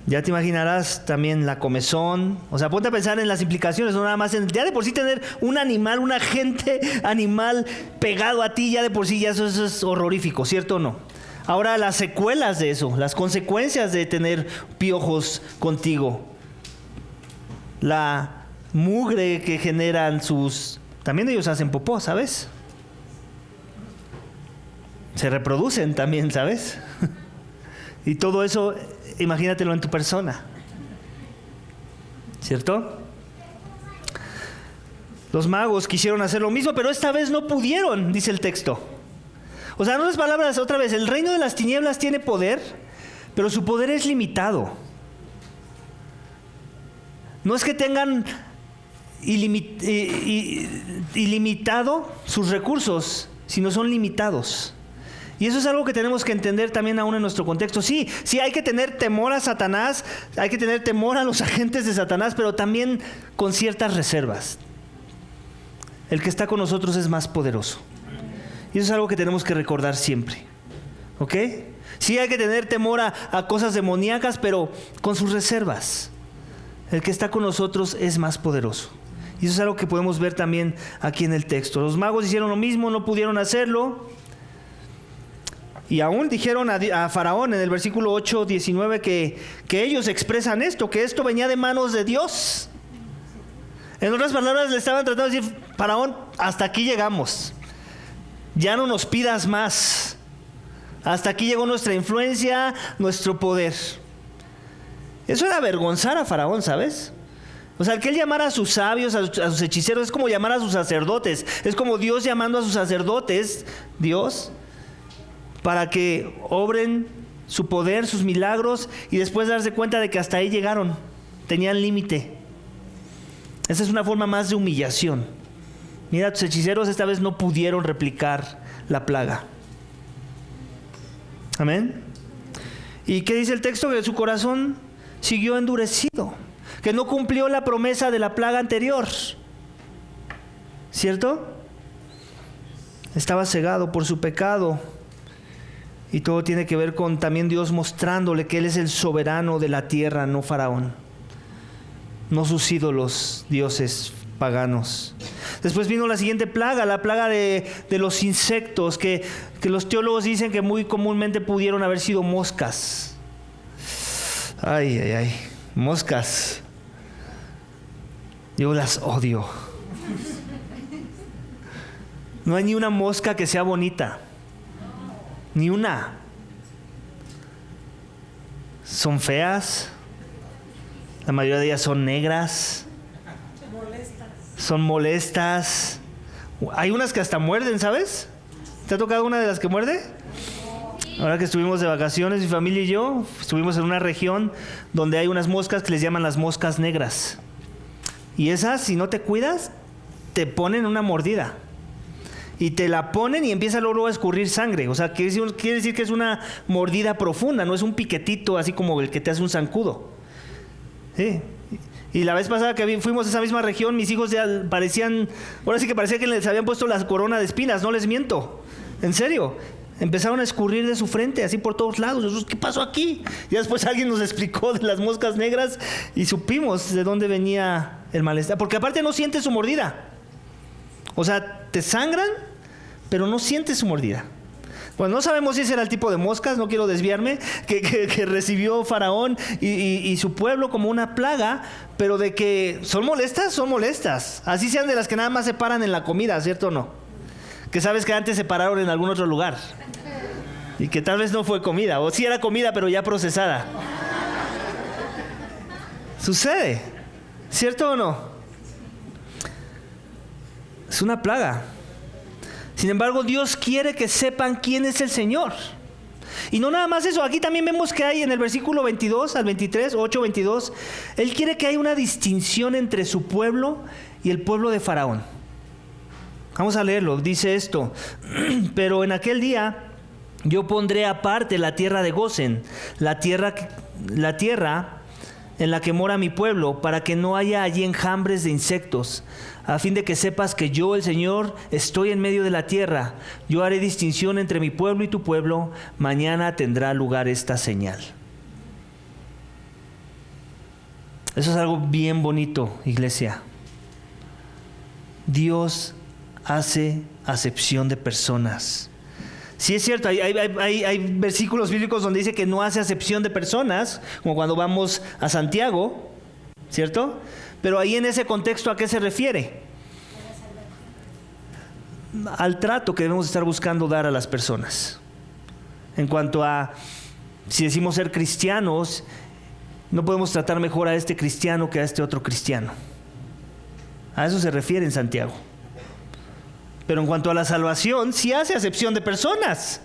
Ya te imaginarás también la comezón. O sea, ponte a pensar en las implicaciones, no nada más en ya de por sí tener un animal, un agente animal pegado a ti, ya de por sí ya eso es horrorífico, ¿cierto o no? Ahora las secuelas de eso, las consecuencias de tener piojos contigo. La mugre que generan también ellos hacen popó, ¿sabes? Se reproducen también, ¿sabes? Y todo eso, imagínatelo en tu persona, ¿cierto? Los magos quisieron hacer lo mismo, pero esta vez no pudieron, dice el texto. O sea, en otras palabras, otra vez, el reino de las tinieblas tiene poder, pero su poder es limitado. No es que tengan ilimitado sus recursos, sino son limitados. Y eso es algo que tenemos que entender también aún en nuestro contexto. Sí, hay que tener temor a Satanás, hay que tener temor a los agentes de Satanás, pero también con ciertas reservas. El que está con nosotros es más poderoso. Y eso es algo que tenemos que recordar siempre. ¿Ok? Sí hay que tener temor a cosas demoníacas, pero con sus reservas. El que está con nosotros es más poderoso. Y eso es algo que podemos ver también aquí en el texto. Los magos hicieron lo mismo, no pudieron hacerlo. Y aún dijeron a Faraón en el versículo 8, 19 que ellos expresan esto, que esto venía de manos de Dios. En otras palabras, le estaban tratando de decir, Faraón, hasta aquí llegamos. Ya no nos pidas más. Hasta aquí llegó nuestra influencia, nuestro poder. Eso era avergonzar a Faraón, ¿sabes? O sea, el que él llamara a sus sabios, a sus hechiceros, es como llamar a sus sacerdotes. Es como Dios llamando a sus sacerdotes, Dios, para que obren su poder, sus milagros, y después darse cuenta de que hasta ahí llegaron. Tenían límite. Esa es una forma más de humillación. Mira, tus hechiceros esta vez no pudieron replicar la plaga. Amén. ¿Y qué dice el texto? Que su corazón siguió endurecido, que no cumplió la promesa de la plaga anterior. ¿Cierto? Estaba cegado por su pecado. Y todo tiene que ver con también Dios mostrándole que Él es el soberano de la tierra, no Faraón, no sus ídolos, dioses paganos. Después vino la siguiente plaga, la plaga de los insectos, que los teólogos dicen que muy comúnmente pudieron haber sido moscas. Ay, moscas. Yo las odio. No hay ni una mosca que sea bonita. Ni una. Son feas. La mayoría de ellas son negras. Son molestas. Hay unas que hasta muerden, ¿sabes? ¿Te ha tocado una de las que muerde? Ahora que estuvimos de vacaciones, mi familia y yo, estuvimos en una región donde hay unas moscas que les llaman las moscas negras. Y esas, si no te cuidas, te ponen una mordida. Y te la ponen y empieza luego a escurrir sangre. O sea, quiere decir que es una mordida profunda, no es un piquetito así como el que te hace un zancudo. Sí. Y la vez pasada que fuimos a esa misma región, mis hijos ya parecía que les habían puesto la corona de espinas, no les miento. En serio. empezaron a escurrir de su frente, así por todos lados. Jesús, ¿qué pasó aquí? Y después alguien nos explicó de las moscas negras y supimos de dónde venía el malestar. Porque aparte no sientes su mordida. O sea, te sangran, pero no sientes su mordida. Bueno, no sabemos si ese era el tipo de moscas, no quiero desviarme, que recibió Faraón y su pueblo como una plaga, pero de que son molestas, son molestas. Así sean de las que nada más se paran en la comida, ¿cierto o no? Que sabes que antes se pararon en algún otro lugar y que tal vez no fue comida, o sí era comida pero ya procesada. Sucede, ¿cierto o no? Es una plaga. Sin embargo, Dios quiere que sepan quién es el Señor. Y no nada más eso, aquí también vemos que hay en el versículo 22 al 23, 8:22, Él quiere que haya una distinción entre su pueblo y el pueblo de Faraón. Vamos a leerlo, dice esto: pero en aquel día yo pondré aparte la tierra de Gosén, la tierra en la que mora mi pueblo, para que no haya allí enjambres de insectos, a fin de que sepas que yo, el Señor, estoy en medio de la tierra. Yo haré distinción entre mi pueblo y tu pueblo. Mañana tendrá lugar esta señal. Eso es algo bien bonito, iglesia. Dios hace acepción de personas. Sí, es cierto, hay versículos bíblicos donde dice que no hace acepción de personas, como cuando vamos a Santiago, ¿cierto? Pero ahí en ese contexto, ¿a qué se refiere? Al trato que debemos estar buscando dar a las personas. En cuanto a, si decimos ser cristianos, no podemos tratar mejor a este cristiano que a este otro cristiano. A eso se refiere en Santiago. Pero en cuanto a la salvación, sí hace acepción de personas.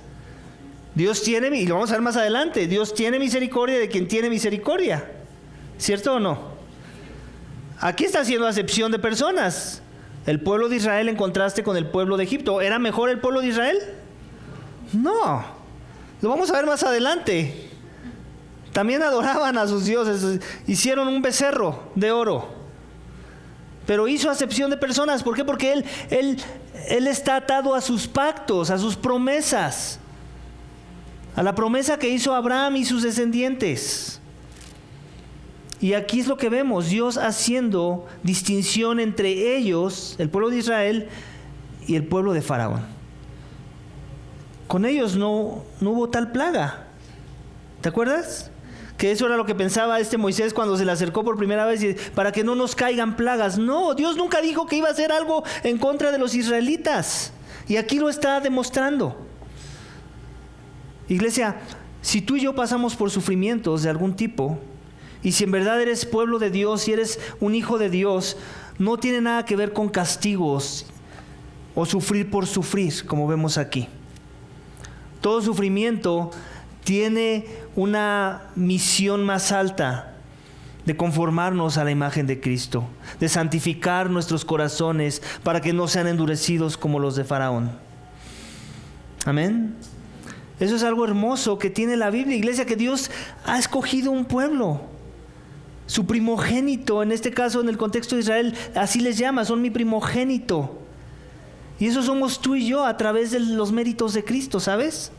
Dios tiene, y lo vamos a ver más adelante, Dios tiene misericordia de quien tiene misericordia. ¿Cierto o no? Aquí está haciendo acepción de personas. El pueblo de Israel en contraste con el pueblo de Egipto. ¿Era mejor el pueblo de Israel? No. Lo vamos a ver más adelante. También adoraban a sus dioses. Hicieron un becerro de oro. Pero hizo acepción de personas. ¿Por qué? Porque él está atado a sus pactos, a sus promesas. A la promesa que hizo Abraham y sus descendientes. Y aquí es lo que vemos, Dios haciendo distinción entre ellos, el pueblo de Israel, y el pueblo de Faraón. Con ellos no hubo tal plaga. ¿Te acuerdas? Que eso era lo que pensaba Moisés cuando se le acercó por primera vez, para que no nos caigan plagas. No, Dios nunca dijo que iba a hacer algo en contra de los israelitas. Y aquí lo está demostrando. Iglesia, si tú y yo pasamos por sufrimientos de algún tipo, y si en verdad eres pueblo de Dios, si eres un hijo de Dios, no tiene nada que ver con castigos o sufrir por sufrir, como vemos aquí. Todo sufrimiento tiene una misión más alta de conformarnos a la imagen de Cristo, de santificar nuestros corazones para que no sean endurecidos como los de Faraón. Amén. Eso es algo hermoso que tiene la Biblia, iglesia, que Dios ha escogido un pueblo. Su primogénito, en este caso en el contexto de Israel, así les llama, son mi primogénito. Y eso somos tú y yo a través de los méritos de Cristo, ¿sabes?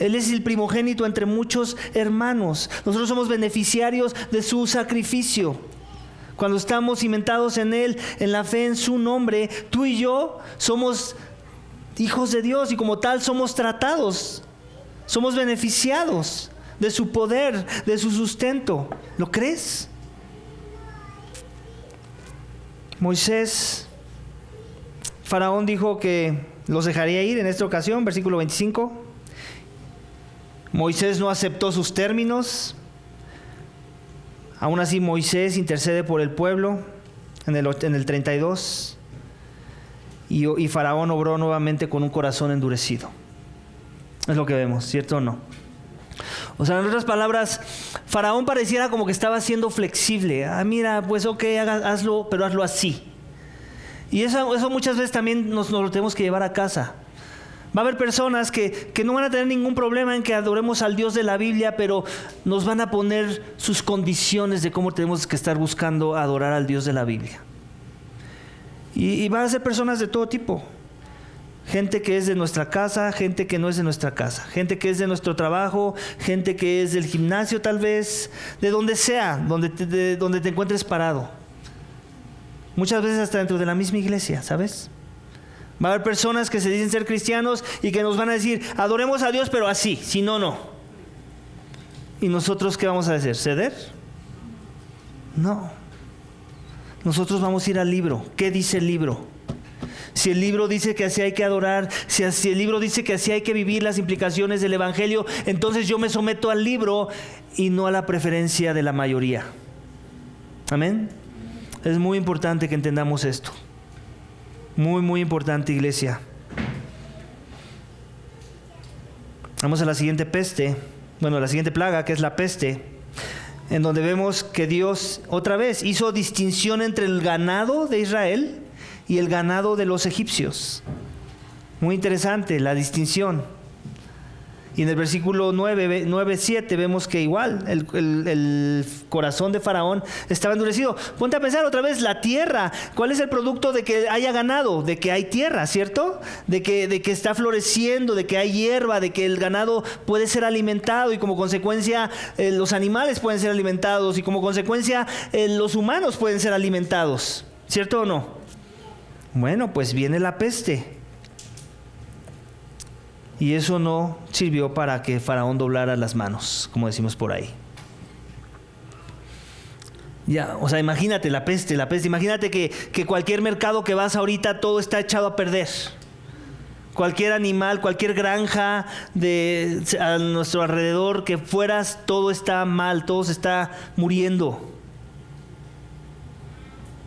Él es el primogénito entre muchos hermanos. Nosotros somos beneficiarios de su sacrificio. Cuando estamos cimentados en Él, en la fe en su nombre, tú y yo somos hijos de Dios y como tal somos tratados, somos beneficiados de su poder, de su sustento. ¿Lo crees? Faraón dijo que los dejaría ir en esta ocasión, versículo 25. Moisés no aceptó sus términos. Aún así Moisés intercede por el pueblo en el 32. Y Faraón obró nuevamente con un corazón endurecido. Es lo que vemos, ¿cierto o no? O sea, en otras palabras, Faraón pareciera como que estaba siendo flexible. Mira, pues ok, hazlo, pero hazlo así. Y eso muchas veces también nos lo tenemos que llevar a casa. Va a haber personas que no van a tener ningún problema en que adoremos al Dios de la Biblia, pero nos van a poner sus condiciones de cómo tenemos que estar buscando adorar al Dios de la Biblia. Y van a ser personas de todo tipo. Gente que es de nuestra casa, gente que no es de nuestra casa, gente que es de nuestro trabajo, gente que es del gimnasio tal vez, de donde sea, donde te encuentres parado. Muchas veces hasta dentro de la misma iglesia, ¿sabes? Va a haber personas que se dicen ser cristianos y que nos van a decir, adoremos a Dios, pero así, si no, no. ¿Y nosotros qué vamos a hacer? ¿Ceder? No. Nosotros vamos a ir al libro. ¿Qué dice el libro? Si el libro dice que así hay que adorar, si el libro dice que así hay que vivir las implicaciones del Evangelio, entonces yo me someto al libro y no a la preferencia de la mayoría. Amén. Es muy importante que entendamos esto. Muy, muy importante, iglesia. Vamos a la siguiente peste. Bueno, la siguiente plaga, que es la peste, en donde vemos que Dios otra vez hizo distinción entre el ganado de Israel y el ganado de los egipcios. Muy interesante la distinción. Y en el versículo 9:7 vemos que igual el corazón de Faraón estaba endurecido. Ponte a pensar otra vez, la tierra. ¿Cuál es el producto de que haya ganado? De que hay tierra, ¿cierto? De que está floreciendo, de que hay hierba, de que el ganado puede ser alimentado y como consecuencia los animales pueden ser alimentados y como consecuencia los humanos pueden ser alimentados. ¿Cierto o no? Bueno, pues viene la peste. Y eso no sirvió para que Faraón doblara las manos, como decimos por ahí. Ya, o sea, imagínate la peste. Imagínate que cualquier mercado que vas ahorita, todo está echado a perder. Cualquier animal, cualquier granja a nuestro alrededor que fueras, todo está mal, todo se está muriendo.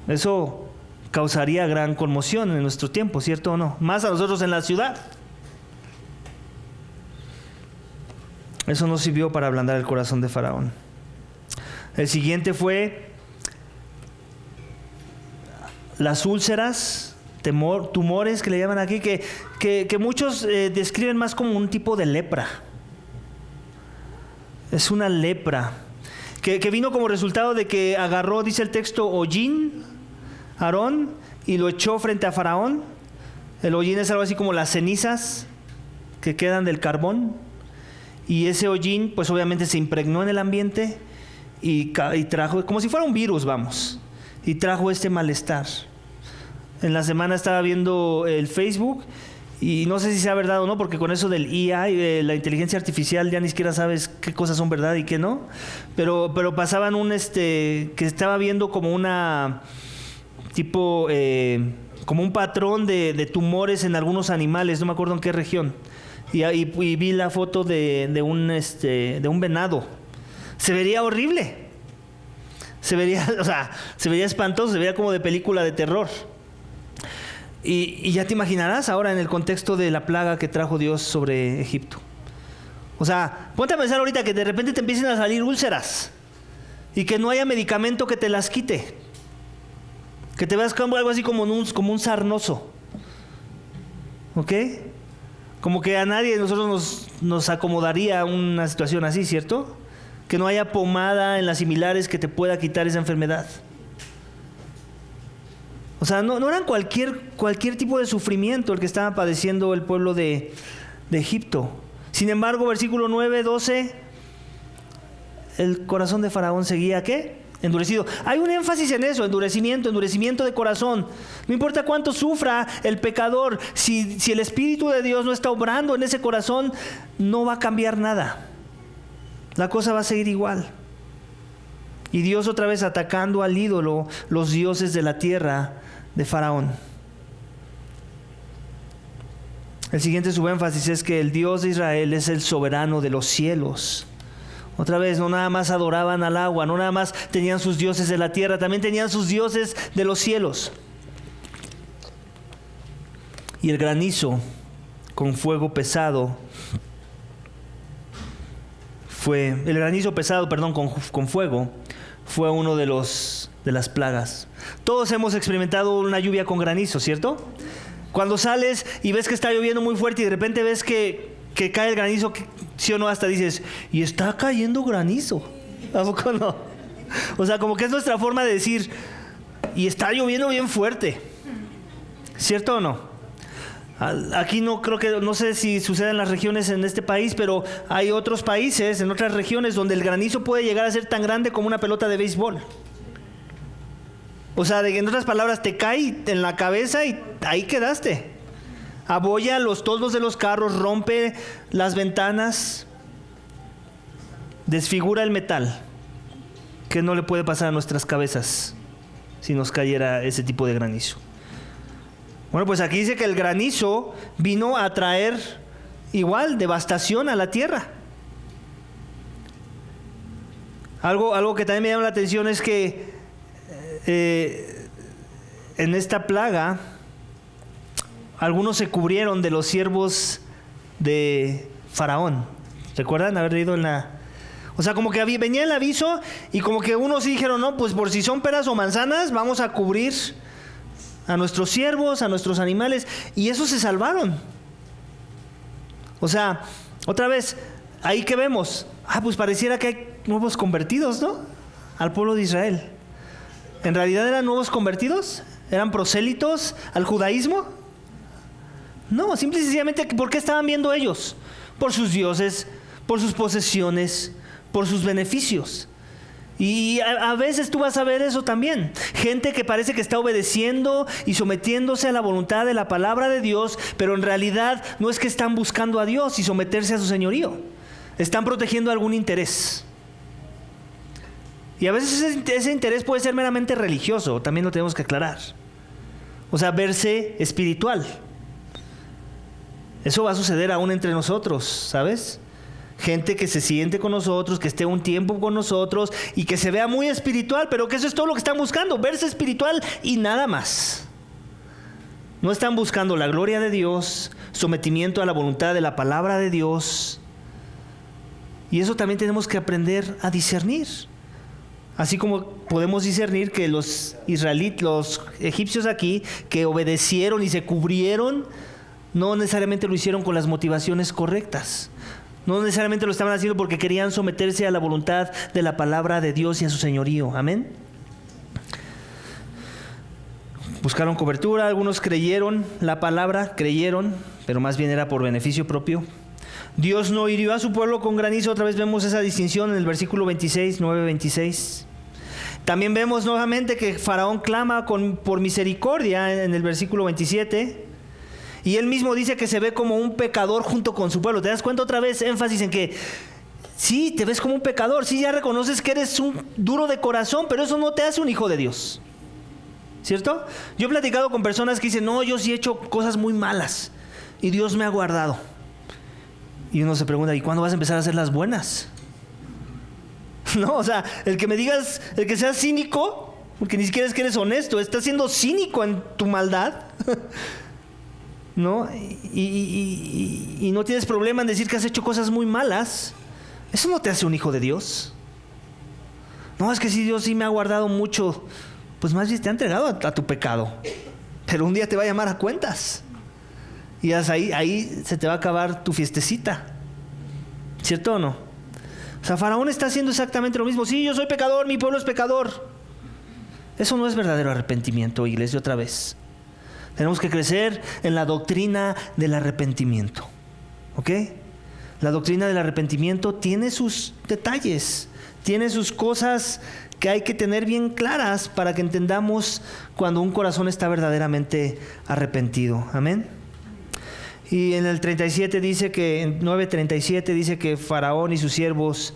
Eso causaría gran conmoción en nuestro tiempo, ¿cierto o no? Más a nosotros en la ciudad. Eso no sirvió para ablandar el corazón de Faraón. El siguiente fue las úlceras, tumores que le llaman aquí, que muchos describen más como un tipo de lepra. Es una lepra que vino como resultado de que agarró, dice el texto, hollín, Aarón, y lo echó frente a Faraón. El hollín es algo así como las cenizas que quedan del carbón. Y ese hollín, pues obviamente se impregnó en el ambiente y trajo, como si fuera un virus, vamos, y trajo este malestar. En la semana estaba viendo el Facebook y no sé si sea verdad o no, porque con eso del IA, la inteligencia artificial, ya ni siquiera sabes qué cosas son verdad y qué no. Pero pasaban que estaba viendo como una tipo, como un patrón de tumores en algunos animales, no me acuerdo en qué región. Y vi la foto de un venado. Se vería horrible. Se vería espantoso, se vería como de película de terror. Y ya te imaginarás ahora en el contexto de la plaga que trajo Dios sobre Egipto. O sea, ponte a pensar ahorita que de repente te empiecen a salir úlceras y que no haya medicamento que te las quite. Que te veas como algo así como un sarnoso. ¿Ok? Como que a nadie de nosotros nos acomodaría una situación así, ¿cierto? Que no haya pomada en las similares que te pueda quitar esa enfermedad. O sea, no eran cualquier tipo de sufrimiento el que estaba padeciendo el pueblo de Egipto. Sin embargo, versículo 9:12, el corazón de Faraón seguía, ¿qué? Endurecido. Hay un énfasis en eso, endurecimiento de corazón. No importa cuánto sufra el pecador, si el Espíritu de Dios no está obrando en ese corazón, no va a cambiar nada. La cosa va a seguir igual. Y Dios otra vez atacando al ídolo, los dioses de la tierra de Faraón. El siguiente subénfasis es que el Dios de Israel es el soberano de los cielos. Otra vez, no nada más adoraban al agua, no nada más tenían sus dioses de la tierra, también tenían sus dioses de los cielos. Y el granizo con fuego pesado con fuego fue uno de las plagas. Todos hemos experimentado una lluvia con granizo, ¿cierto? Cuando sales y ves que está lloviendo muy fuerte y de repente ves que cae el granizo, sí o no, hasta dices, y está cayendo granizo. ¿A poco no? O sea, como que es nuestra forma de decir, y está lloviendo bien fuerte. ¿Cierto o no? Aquí no creo que, no sé si sucede en las regiones en este país, pero hay otros países, en otras regiones, donde el granizo puede llegar a ser tan grande como una pelota de béisbol. O sea, en otras palabras, te cae en la cabeza y ahí quedaste. Abolla los toldos de los carros, rompe las ventanas, desfigura el metal. ¿Qué no le puede pasar a nuestras cabezas si nos cayera ese tipo de granizo? Bueno, pues aquí dice que el granizo vino a traer igual devastación a la tierra. Algo que también me llama la atención es que en esta plaga algunos se cubrieron de los siervos de Faraón. ¿Recuerdan haber leído en la...? O sea, como que venía el aviso y como que unos dijeron, no, pues por si son peras o manzanas, vamos a cubrir a nuestros siervos, a nuestros animales, y esos se salvaron. O sea, otra vez, ahí que vemos, pues pareciera que hay nuevos convertidos, ¿no? Al pueblo de Israel. ¿En realidad eran nuevos convertidos? ¿Eran prosélitos al judaísmo? No, simple y sencillamente, ¿por qué estaban viendo ellos? Por sus dioses, por sus posesiones, por sus beneficios. Y a veces tú vas a ver eso también. Gente que parece que está obedeciendo y sometiéndose a la voluntad de la palabra de Dios, pero en realidad no es que están buscando a Dios y someterse a su señorío. Están protegiendo algún interés. Y a veces ese interés puede ser meramente religioso, también lo tenemos que aclarar. O sea, verse espiritual. Eso va a suceder aún entre nosotros, ¿sabes? Gente que se siente con nosotros, que esté un tiempo con nosotros y que se vea muy espiritual, pero que eso es todo lo que están buscando, verse espiritual y nada más. No están buscando la gloria de Dios, sometimiento a la voluntad de la palabra de Dios. Y eso también tenemos que aprender a discernir. Así como podemos discernir que los israelitas, los egipcios aquí, que obedecieron y se cubrieron, no necesariamente lo hicieron con las motivaciones correctas. No necesariamente lo estaban haciendo porque querían someterse a la voluntad de la palabra de Dios y a su señorío. Amén. Buscaron cobertura, algunos creyeron la palabra, pero más bien era por beneficio propio. Dios no hirió a su pueblo con granizo. Otra vez vemos esa distinción en el versículo 26, 9:26. También vemos nuevamente que Faraón clama por misericordia en el versículo 27. Y él mismo dice que se ve como un pecador junto con su pueblo. ¿Te das cuenta otra vez? Énfasis en que sí, te ves como un pecador. Sí, ya reconoces que eres un duro de corazón, pero eso no te hace un hijo de Dios. ¿Cierto? Yo he platicado con personas que dicen, no, yo sí he hecho cosas muy malas y Dios me ha guardado. Y uno se pregunta, ¿y cuándo vas a empezar a hacer las buenas? No, o sea, el que me digas, el que seas cínico, porque ni siquiera es que eres honesto, estás siendo cínico en tu maldad. ¿No? Y no tienes problema en decir que has hecho cosas muy malas. Eso no te hace un hijo de Dios. No, es que sí, Dios sí me ha guardado mucho. Pues más bien te ha entregado a tu pecado. Pero un día te va a llamar a cuentas. Y ahí se te va a acabar tu fiestecita. ¿Cierto o no? O sea, Faraón está haciendo exactamente lo mismo. Sí, yo soy pecador, mi pueblo es pecador. Eso no es verdadero arrepentimiento, iglesia, otra vez. Tenemos que crecer en la doctrina del arrepentimiento. ¿Ok? La doctrina del arrepentimiento tiene sus detalles, tiene sus cosas que hay que tener bien claras para que entendamos cuando un corazón está verdaderamente arrepentido. Amén. Y en el 37 dice que, en 9:37 dice que Faraón y sus siervos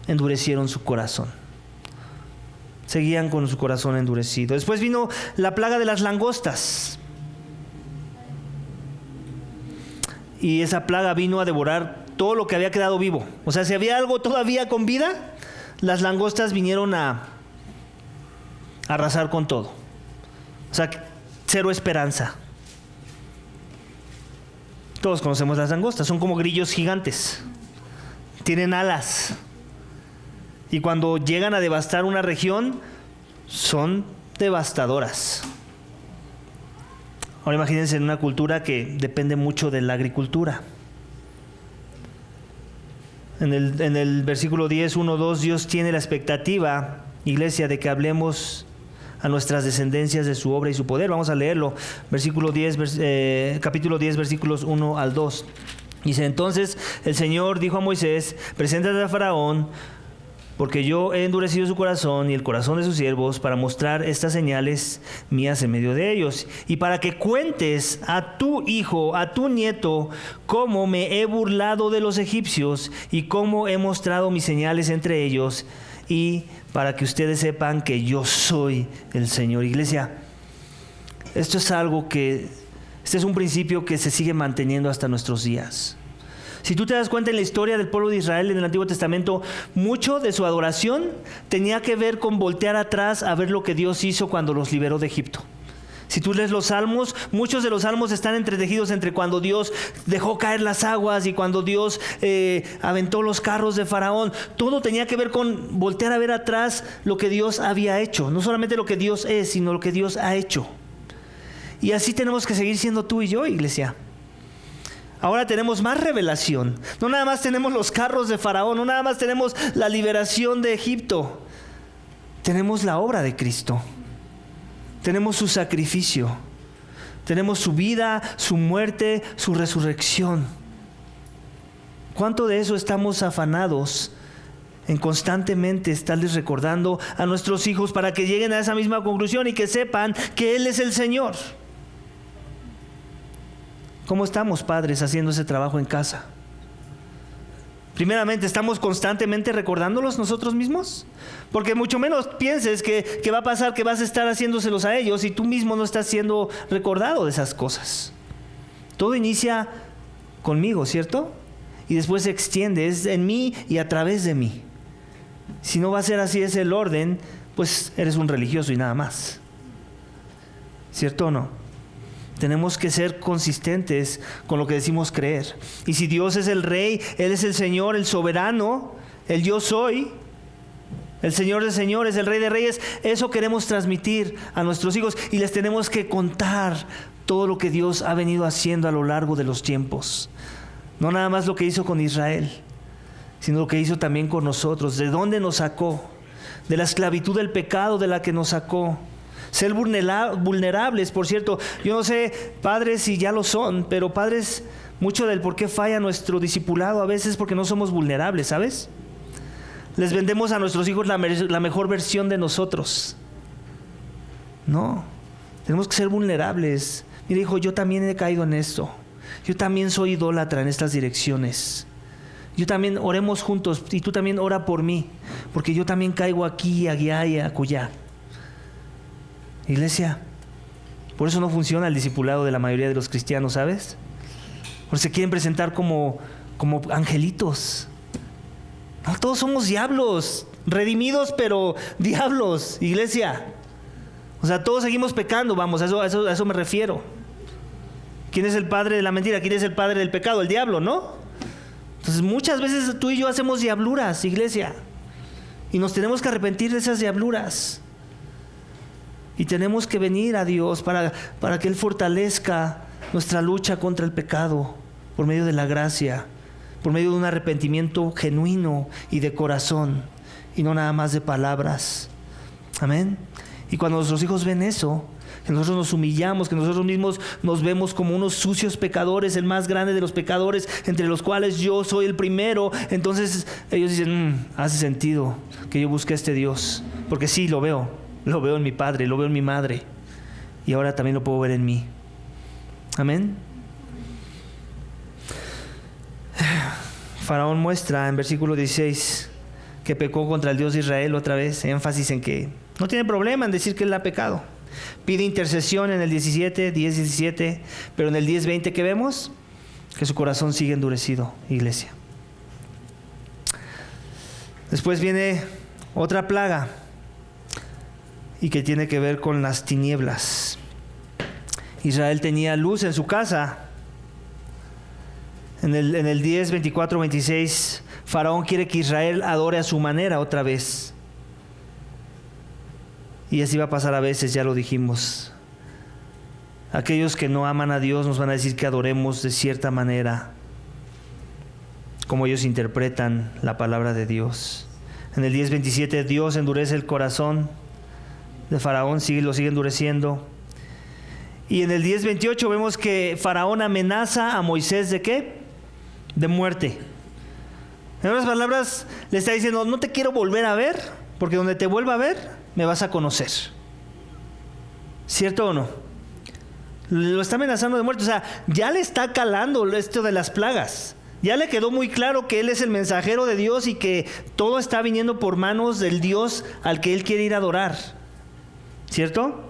endurecieron su corazón. Seguían con su corazón endurecido. Después vino la plaga de las langostas. Y esa plaga vino a devorar todo lo que había quedado vivo. O sea, si había algo todavía con vida, las langostas vinieron a arrasar con todo. O sea, cero esperanza. Todos conocemos las langostas, son como grillos gigantes. Tienen alas. Y cuando llegan a devastar una región, son devastadoras. Ahora imagínense en una cultura que depende mucho de la agricultura. En el versículo 10, 1, 2, Dios tiene la expectativa, iglesia, de que hablemos a nuestras descendencias de su obra y su poder. Vamos a leerlo, capítulo 10, versículos 1 al 2. Dice: entonces el Señor dijo a Moisés: preséntate a Faraón, porque yo he endurecido su corazón y el corazón de sus siervos para mostrar estas señales mías en medio de ellos, y para que cuentes a tu hijo, a tu nieto, cómo me he burlado de los egipcios y cómo he mostrado mis señales entre ellos, y para que ustedes sepan que yo soy el Señor. Iglesia, este es un principio que se sigue manteniendo hasta nuestros días. Si tú te das cuenta, en la historia del pueblo de Israel en el Antiguo Testamento, mucho de su adoración tenía que ver con voltear atrás a ver lo que Dios hizo cuando los liberó de Egipto. Si tú lees los salmos, muchos de los salmos están entretejidos entre cuando Dios dejó caer las aguas y cuando Dios aventó los carros de Faraón. Todo tenía que ver con voltear a ver atrás lo que Dios había hecho. No solamente lo que Dios es, sino lo que Dios ha hecho. Y así tenemos que seguir siendo tú y yo, iglesia. Ahora tenemos más revelación. No nada más tenemos los carros de Faraón, no nada más tenemos la liberación de Egipto. Tenemos la obra de Cristo. Tenemos su sacrificio. Tenemos su vida, su muerte, su resurrección. ¿Cuánto de eso estamos afanados en constantemente estarles recordando a nuestros hijos para que lleguen a esa misma conclusión y que sepan que Él es el Señor? ¿Cómo estamos, padres, haciendo ese trabajo en casa? Primeramente, ¿estamos constantemente recordándolos nosotros mismos? Porque mucho menos pienses que va a pasar que vas a estar haciéndoselos a ellos y tú mismo no estás siendo recordado de esas cosas. Todo inicia conmigo, ¿cierto? Y después se extiende, es en mí y a través de mí. Si no va a ser así, es el orden, pues eres un religioso y nada más. ¿Cierto o no? Tenemos que ser consistentes con lo que decimos creer. Y si Dios es el Rey, Él es el Señor, el soberano, el yo soy, el Señor de señores, el Rey de reyes, eso queremos transmitir a nuestros hijos y les tenemos que contar todo lo que Dios ha venido haciendo a lo largo de los tiempos. No nada más lo que hizo con Israel, sino lo que hizo también con nosotros. ¿De dónde nos sacó? De la esclavitud del pecado de la que nos sacó. Ser vulnerables, por cierto. Yo no sé, padres, si ya lo son, pero padres, mucho del por qué falla nuestro discipulado a veces porque no somos vulnerables, ¿sabes? Les vendemos a nuestros hijos la mejor versión de nosotros. No, tenemos que ser vulnerables. Mira, hijo, yo también he caído en esto. Yo también soy idólatra en estas direcciones. Yo también, oremos juntos, y tú también ora por mí, porque yo también caigo aquí, allá y acullá. Iglesia, por eso no funciona el discipulado de la mayoría de los cristianos, ¿sabes? Porque se quieren presentar como angelitos. No, todos somos diablos, redimidos pero diablos, iglesia. O sea, todos seguimos pecando, vamos, a eso me refiero. ¿Quién es el padre de la mentira? ¿Quién es el padre del pecado? El diablo, ¿no? Entonces muchas veces tú y yo hacemos diabluras, iglesia. Y nos tenemos que arrepentir de esas diabluras. Y tenemos que venir a Dios para que Él fortalezca nuestra lucha contra el pecado por medio de la gracia, por medio de un arrepentimiento genuino y de corazón, y no nada más de palabras. Amén. Y cuando nuestros hijos ven eso, que nosotros nos humillamos, que nosotros mismos nos vemos como unos sucios pecadores, el más grande de los pecadores, entre los cuales yo soy el primero, entonces ellos dicen, hace sentido que yo busque a este Dios, porque sí, lo veo en mi padre, lo veo en mi madre, y ahora también lo puedo ver en mí. Amén. Faraón muestra en versículo 16 que pecó contra el Dios de Israel otra vez, énfasis en que no tiene problema en decir que él ha pecado. Pide intercesión en el 10:17, pero en el 10:20 ¿qué vemos? Que su corazón sigue endurecido, iglesia. Después viene otra plaga, y que tiene que ver con las tinieblas. Israel tenía luz en su casa. En el 10, 24, 26, Faraón quiere que Israel adore a su manera otra vez. Y así va a pasar a veces, ya lo dijimos. Aquellos que no aman a Dios nos van a decir que adoremos de cierta manera, como ellos interpretan la palabra de Dios. En el 10:27, Dios endurece el corazón de Faraón lo sigue endureciendo. Y en el 10:28 vemos que Faraón amenaza a Moisés ¿de qué? De muerte. En otras palabras, le está diciendo, no te quiero volver a ver, porque donde te vuelva a ver, me vas a conocer. ¿Cierto o no? Lo está amenazando de muerte. O sea, ya le está calando esto de las plagas. Ya le quedó muy claro que él es el mensajero de Dios y que todo está viniendo por manos del Dios al que él quiere ir a adorar. ¿Cierto?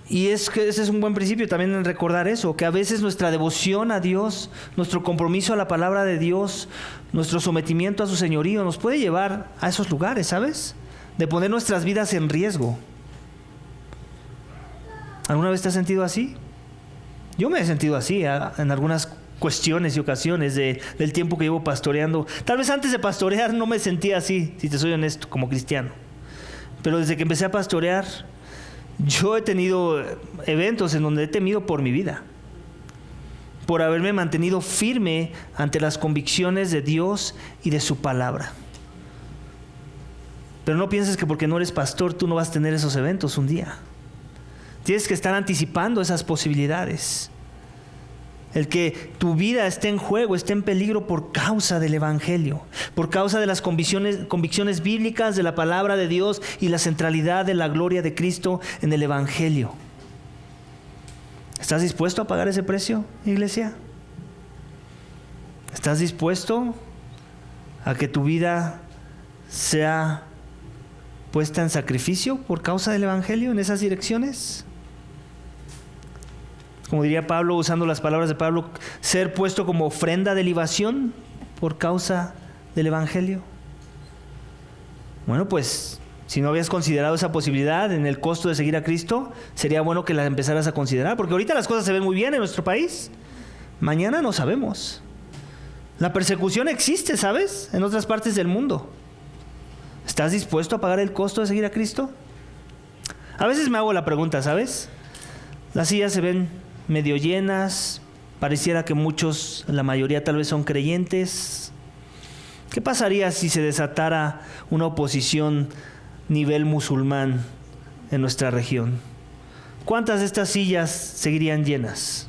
Y ese es un buen principio también en recordar eso, que a veces nuestra devoción a Dios, nuestro compromiso a la palabra de Dios, nuestro sometimiento a su señorío nos puede llevar a esos lugares, ¿sabes? De poner nuestras vidas en riesgo. ¿Alguna vez te has sentido así? Yo me he sentido así en algunas cuestiones y ocasiones del tiempo que llevo pastoreando. Tal vez antes de pastorear no me sentía así, si te soy honesto, como cristiano. Pero desde que empecé a pastorear, yo he tenido eventos en donde he temido por mi vida, por haberme mantenido firme ante las convicciones de Dios y de su palabra. Pero no pienses que porque no eres pastor tú no vas a tener esos eventos un día. Tienes que estar anticipando esas posibilidades. El que tu vida esté en juego, esté en peligro por causa del Evangelio, por causa de las convicciones bíblicas de la palabra de Dios y la centralidad de la gloria de Cristo en el Evangelio. ¿Estás dispuesto a pagar ese precio, iglesia? ¿Estás dispuesto a que tu vida sea puesta en sacrificio por causa del Evangelio en esas direcciones? Como diría Pablo, usando las palabras de Pablo, ser puesto como ofrenda de libación por causa del Evangelio. Bueno, pues, si no habías considerado esa posibilidad en el costo de seguir a Cristo, sería bueno que la empezaras a considerar, porque ahorita las cosas se ven muy bien en nuestro país. Mañana no sabemos. La persecución existe, ¿sabes? En otras partes del mundo. ¿Estás dispuesto a pagar el costo de seguir a Cristo? A veces me hago la pregunta, ¿sabes? Las sillas se ven medio llenas, pareciera que muchos, la mayoría tal vez son creyentes. ¿Qué pasaría si se desatara una oposición nivel musulmán en nuestra región? ¿Cuántas de estas sillas seguirían llenas?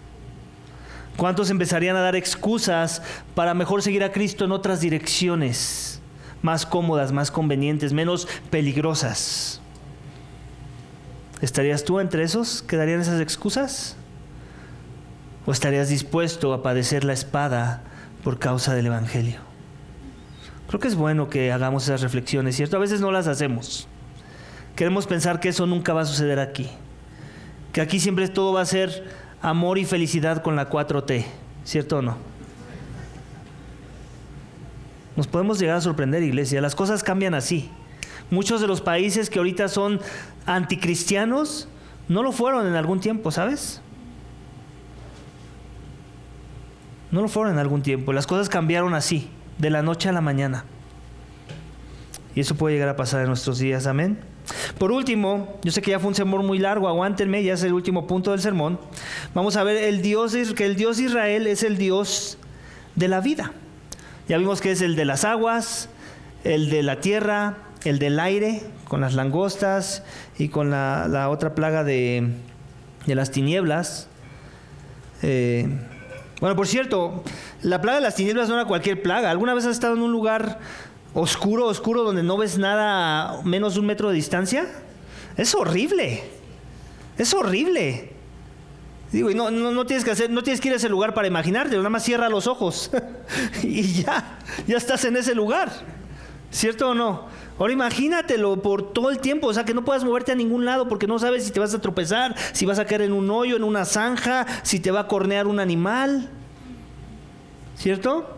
¿Cuántos empezarían a dar excusas para mejor seguir a Cristo en otras direcciones, más cómodas, más convenientes, menos peligrosas? ¿Estarías tú entre esos que darían esas excusas? ¿O estarías dispuesto a padecer la espada por causa del Evangelio? Creo que es bueno que hagamos esas reflexiones, ¿cierto? A veces no las hacemos. Queremos pensar que eso nunca va a suceder aquí. Que aquí siempre todo va a ser amor y felicidad con la 4T, ¿cierto o no? Nos podemos llegar a sorprender, iglesia. Las cosas cambian así. Muchos de los países que ahorita son anticristianos no lo fueron en algún tiempo, ¿sabes? No lo fueron en algún tiempo. Las cosas cambiaron así, de la noche a la mañana. Y eso puede llegar a pasar en nuestros días, amén. Por último, yo sé que ya fue un sermón muy largo, aguántenme, ya es el último punto del sermón. Vamos a ver que el Dios de Israel es el Dios de la vida. Ya vimos que es el de las aguas, el de la tierra, el del aire, con las langostas y con la otra plaga de las tinieblas. Bueno, por cierto, la plaga de las tinieblas no era cualquier plaga. ¿Alguna vez has estado en un lugar oscuro, donde no ves nada a menos de 1 metro de distancia? Es horrible. Es horrible. Digo, y no tienes que ir a ese lugar para imaginártelo, nada más cierra los ojos y ya estás en ese lugar. ¿Cierto o no? Ahora imagínatelo por todo el tiempo, o sea, que no puedas moverte a ningún lado porque no sabes si te vas a tropezar, si vas a caer en un hoyo, en una zanja, si te va a cornear un animal. ¿Cierto?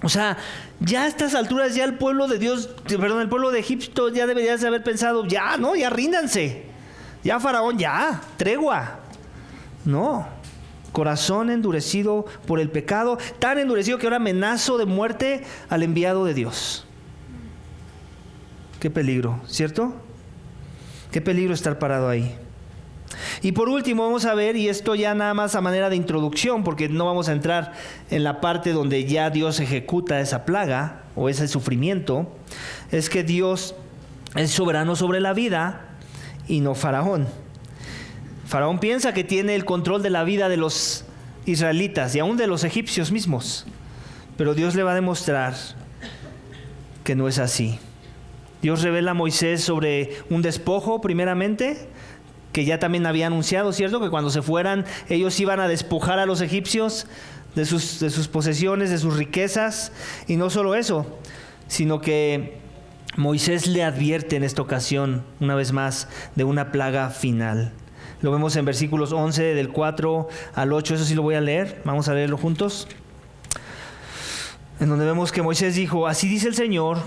O sea, ya a estas alturas ya el pueblo de Egipto ya deberías de haber pensado, ya ríndanse. Ya Faraón, ya, tregua. No, corazón endurecido por el pecado, tan endurecido que ahora amenazo de muerte al enviado de Dios. Qué peligro, ¿cierto? Qué peligro estar parado ahí. Y por último vamos a ver, y esto ya nada más a manera de introducción, porque no vamos a entrar en la parte donde ya Dios ejecuta esa plaga o ese sufrimiento, es que Dios es soberano sobre la vida y no Faraón. Faraón piensa que tiene el control de la vida de los israelitas y aún de los egipcios mismos. Pero Dios le va a demostrar que no es así. Dios revela a Moisés sobre un despojo primeramente, que ya también había anunciado, ¿cierto? Que cuando se fueran ellos iban a despojar a los egipcios de sus posesiones, de sus riquezas. Y no solo eso, sino que Moisés le advierte en esta ocasión, una vez más, de una plaga final. Lo vemos en versículos 11, del 4 al 8, eso sí lo voy a leer, vamos a leerlo juntos. En donde vemos que Moisés dijo: así dice el Señor,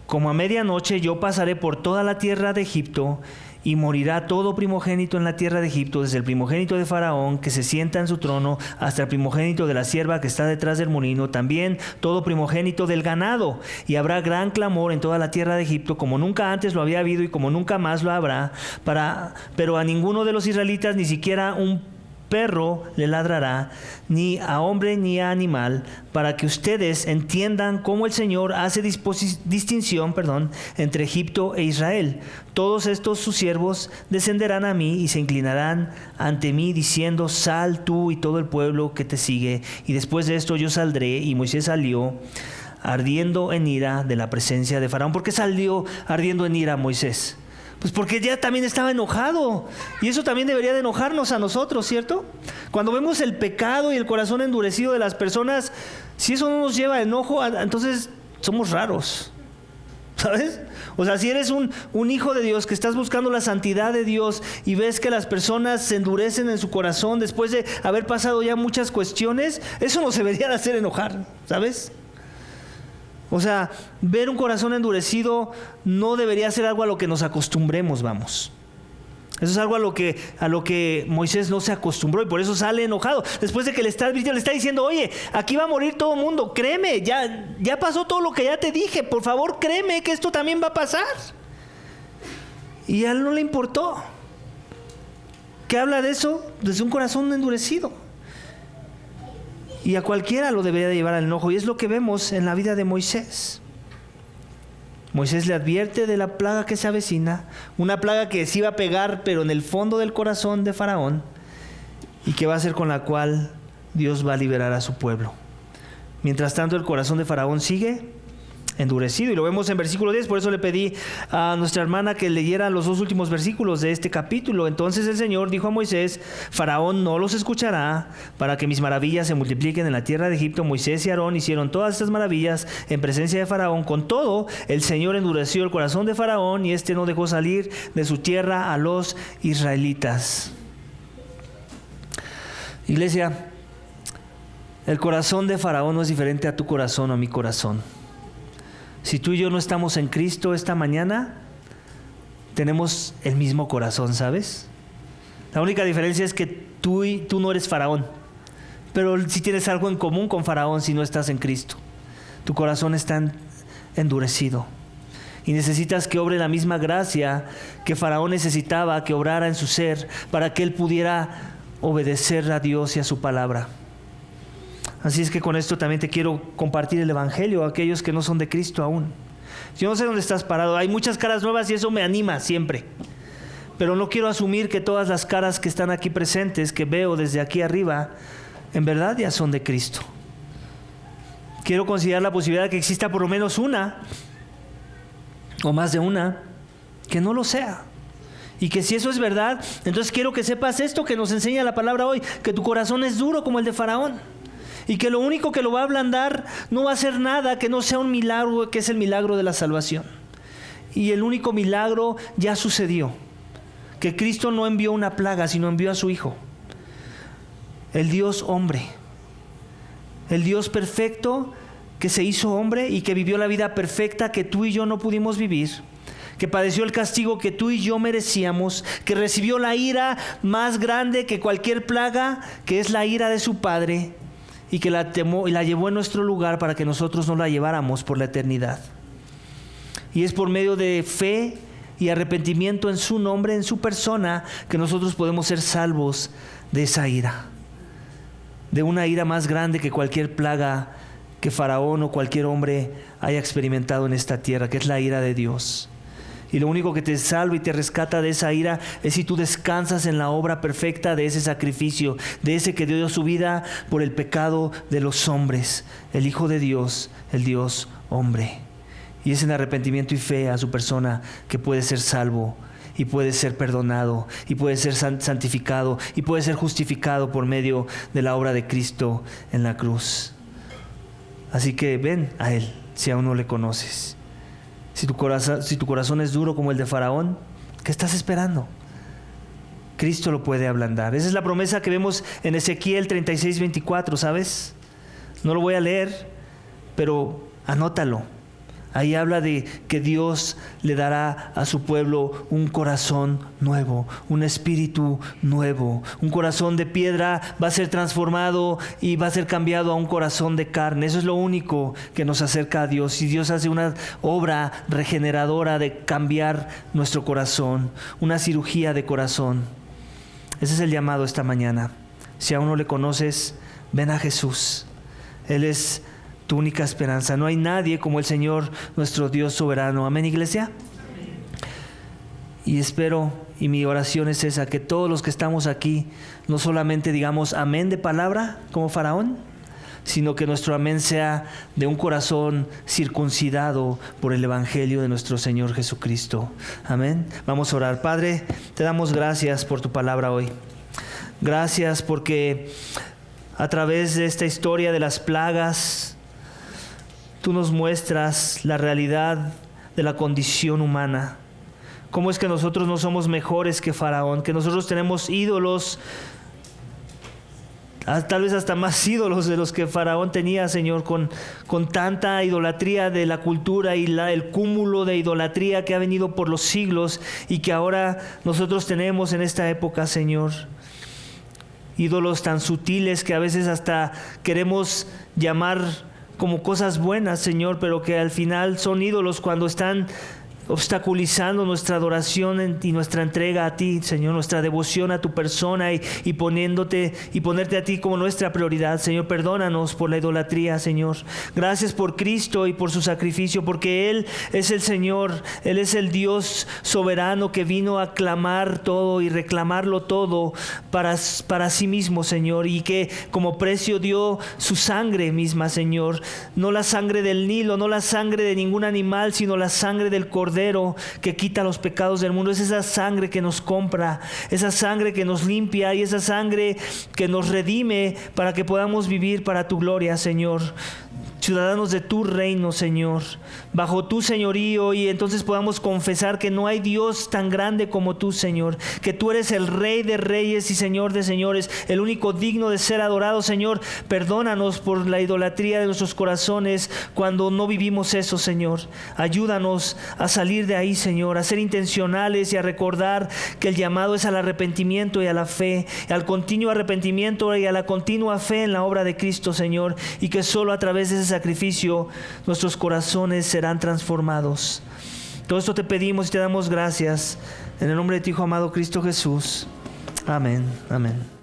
como a medianoche yo pasaré por toda la tierra de Egipto, y morirá todo primogénito en la tierra de Egipto, desde el primogénito de Faraón, que se sienta en su trono, hasta el primogénito de la sierva que está detrás del molino, también todo primogénito del ganado. Y habrá gran clamor en toda la tierra de Egipto, como nunca antes lo había habido y como nunca más lo habrá. Pero a ninguno de los israelitas, ni siquiera un perro le ladrará, ni a hombre ni a animal, para que ustedes entiendan cómo el Señor hace distinción entre Egipto e Israel. Todos estos sus siervos descenderán a mí y se inclinarán ante mí, diciendo: sal tú y todo el pueblo que te sigue. Y después de esto yo saldré. Y Moisés salió ardiendo en ira de la presencia de Faraón. ¿Por qué salió ardiendo en ira Moisés? Pues porque ya también estaba enojado. Y eso también debería de enojarnos a nosotros, ¿cierto? Cuando vemos el pecado y el corazón endurecido de las personas, si eso no nos lleva a enojo, entonces somos raros, ¿sabes? O sea, si eres un hijo de Dios que estás buscando la santidad de Dios y ves que las personas se endurecen en su corazón después de haber pasado ya muchas cuestiones, eso nos debería de hacer enojar, ¿sabes? O sea, ver un corazón endurecido no debería ser algo a lo que nos acostumbremos, vamos. Eso es algo a lo que Moisés no se acostumbró y por eso sale enojado. Después de que le está diciendo: oye, aquí va a morir todo el mundo, créeme, ya pasó todo lo que ya te dije, por favor créeme que esto también va a pasar. Y a él no le importó. ¿Qué habla de eso? Desde un corazón endurecido. Y a cualquiera lo debería de llevar al enojo. Y es lo que vemos en la vida de Moisés. Moisés le advierte de la plaga que se avecina, una plaga que se iba a pegar, pero en el fondo del corazón de Faraón, y que va a ser con la cual Dios va a liberar a su pueblo. Mientras tanto, el corazón de Faraón sigue endurecido, y lo vemos en versículo 10. Por eso le pedí a nuestra hermana que leyera los 2 últimos versículos de este capítulo. Entonces el Señor dijo a Moisés: Faraón no los escuchará, para que mis maravillas se multipliquen en la tierra de Egipto. Moisés y Aarón hicieron todas estas maravillas en presencia de Faraón. Con todo, el Señor endureció el corazón de Faraón, y éste no dejó salir de su tierra a los israelitas. Iglesia, el corazón de Faraón no es diferente a tu corazón o a mi corazón. Si tú y yo no estamos en Cristo esta mañana, tenemos el mismo corazón, ¿sabes? La única diferencia es que tú no eres Faraón, pero sí tienes algo en común con Faraón si no estás en Cristo. Tu corazón está endurecido y necesitas que obre la misma gracia que Faraón necesitaba que obrara en su ser para que él pudiera obedecer a Dios y a su palabra. Así es que con esto también te quiero compartir el evangelio a aquellos que no son de Cristo aún. Yo no sé dónde estás parado, hay muchas caras nuevas y eso me anima siempre. Pero no quiero asumir que todas las caras que están aquí presentes, que veo desde aquí arriba, en verdad ya son de Cristo. Quiero considerar la posibilidad de que exista por lo menos una, o más de una, que no lo sea. Y que si eso es verdad, entonces quiero que sepas esto que nos enseña la palabra hoy, que tu corazón es duro como el de Faraón. Y que lo único que lo va a ablandar no va a ser nada que no sea un milagro, que es el milagro de la salvación. Y el único milagro ya sucedió. Que Cristo no envió una plaga, sino envió a su Hijo. El Dios hombre. El Dios perfecto que se hizo hombre y que vivió la vida perfecta que tú y yo no pudimos vivir. Que padeció el castigo que tú y yo merecíamos. Que recibió la ira más grande que cualquier plaga, que es la ira de su Padre. Y que la llevó en nuestro lugar para que nosotros no la lleváramos por la eternidad. Y es por medio de fe y arrepentimiento en su nombre, en su persona, que nosotros podemos ser salvos de esa ira. De una ira más grande que cualquier plaga que Faraón o cualquier hombre haya experimentado en esta tierra, que es la ira de Dios. Y lo único que te salva y te rescata de esa ira es si tú descansas en la obra perfecta de ese sacrificio, de ese que dio su vida por el pecado de los hombres, el Hijo de Dios, el Dios hombre. Y es en arrepentimiento y fe a su persona que puede ser salvo y puede ser perdonado y puede ser santificado y puede ser justificado por medio de la obra de Cristo en la cruz. Así que ven a Él si aún no le conoces. Si tu corazón es duro como el de Faraón, ¿qué estás esperando? Cristo lo puede ablandar. Esa es la promesa que vemos en Ezequiel 36:24, ¿sabes? No lo voy a leer, pero anótalo. Ahí habla de que Dios le dará a su pueblo un corazón nuevo, un espíritu nuevo. Un corazón de piedra va a ser transformado y va a ser cambiado a un corazón de carne. Eso es lo único que nos acerca a Dios. Y Dios hace una obra regeneradora de cambiar nuestro corazón, una cirugía de corazón. Ese es el llamado esta mañana. Si aún no le conoces, ven a Jesús. Él es tu única esperanza. No hay nadie como el Señor, nuestro Dios soberano. Amén, iglesia. Y espero, y mi oración es esa, que todos los que estamos aquí no solamente digamos amén de palabra como Faraón, sino que nuestro amén sea de un corazón circuncidado por el Evangelio de nuestro Señor Jesucristo. Amén. Vamos a orar. Padre, te damos gracias por tu palabra hoy. Gracias porque a través de esta historia de las plagas, tú nos muestras la realidad de la condición humana. Cómo es que nosotros no somos mejores que Faraón, que nosotros tenemos ídolos, tal vez hasta más ídolos de los que Faraón tenía, Señor, con tanta idolatría de la cultura y el cúmulo de idolatría que ha venido por los siglos y que ahora nosotros tenemos en esta época, Señor. Ídolos tan sutiles que a veces hasta queremos llamar como cosas buenas, Señor, pero que al final son ídolos cuando están obstaculizando nuestra adoración y nuestra entrega a ti, Señor, nuestra devoción a tu persona y ponerte a ti como nuestra prioridad. Señor, perdónanos por la idolatría, Señor. Gracias por Cristo y por su sacrificio, porque Él es el Señor, Él es el Dios soberano que vino a clamar todo y reclamarlo todo para sí mismo, Señor, y que como precio dio su sangre misma, Señor. No la sangre del Nilo, no la sangre de ningún animal, sino la sangre del Cordero que quita los pecados del mundo. Es esa sangre que nos compra, esa sangre que nos limpia y esa sangre que nos redime para que podamos vivir para tu gloria, Señor. Ciudadanos de tu reino, Señor, bajo tu señorío, y entonces podamos confesar que no hay Dios tan grande como tú, Señor, que tú eres el Rey de reyes y Señor de señores, el único digno de ser adorado, Señor. Perdónanos por la idolatría de nuestros corazones cuando no vivimos eso, Señor. Ayúdanos a salir de ahí, Señor, a ser intencionales y a recordar que el llamado es al arrepentimiento y a la fe, al continuo arrepentimiento y a la continua fe en la obra de Cristo, Señor, y que solo a través de ese sacrificio nuestros corazones serán transformados. Todo esto te pedimos y te damos gracias en el nombre de tu Hijo amado Cristo Jesús. Amén. Amén.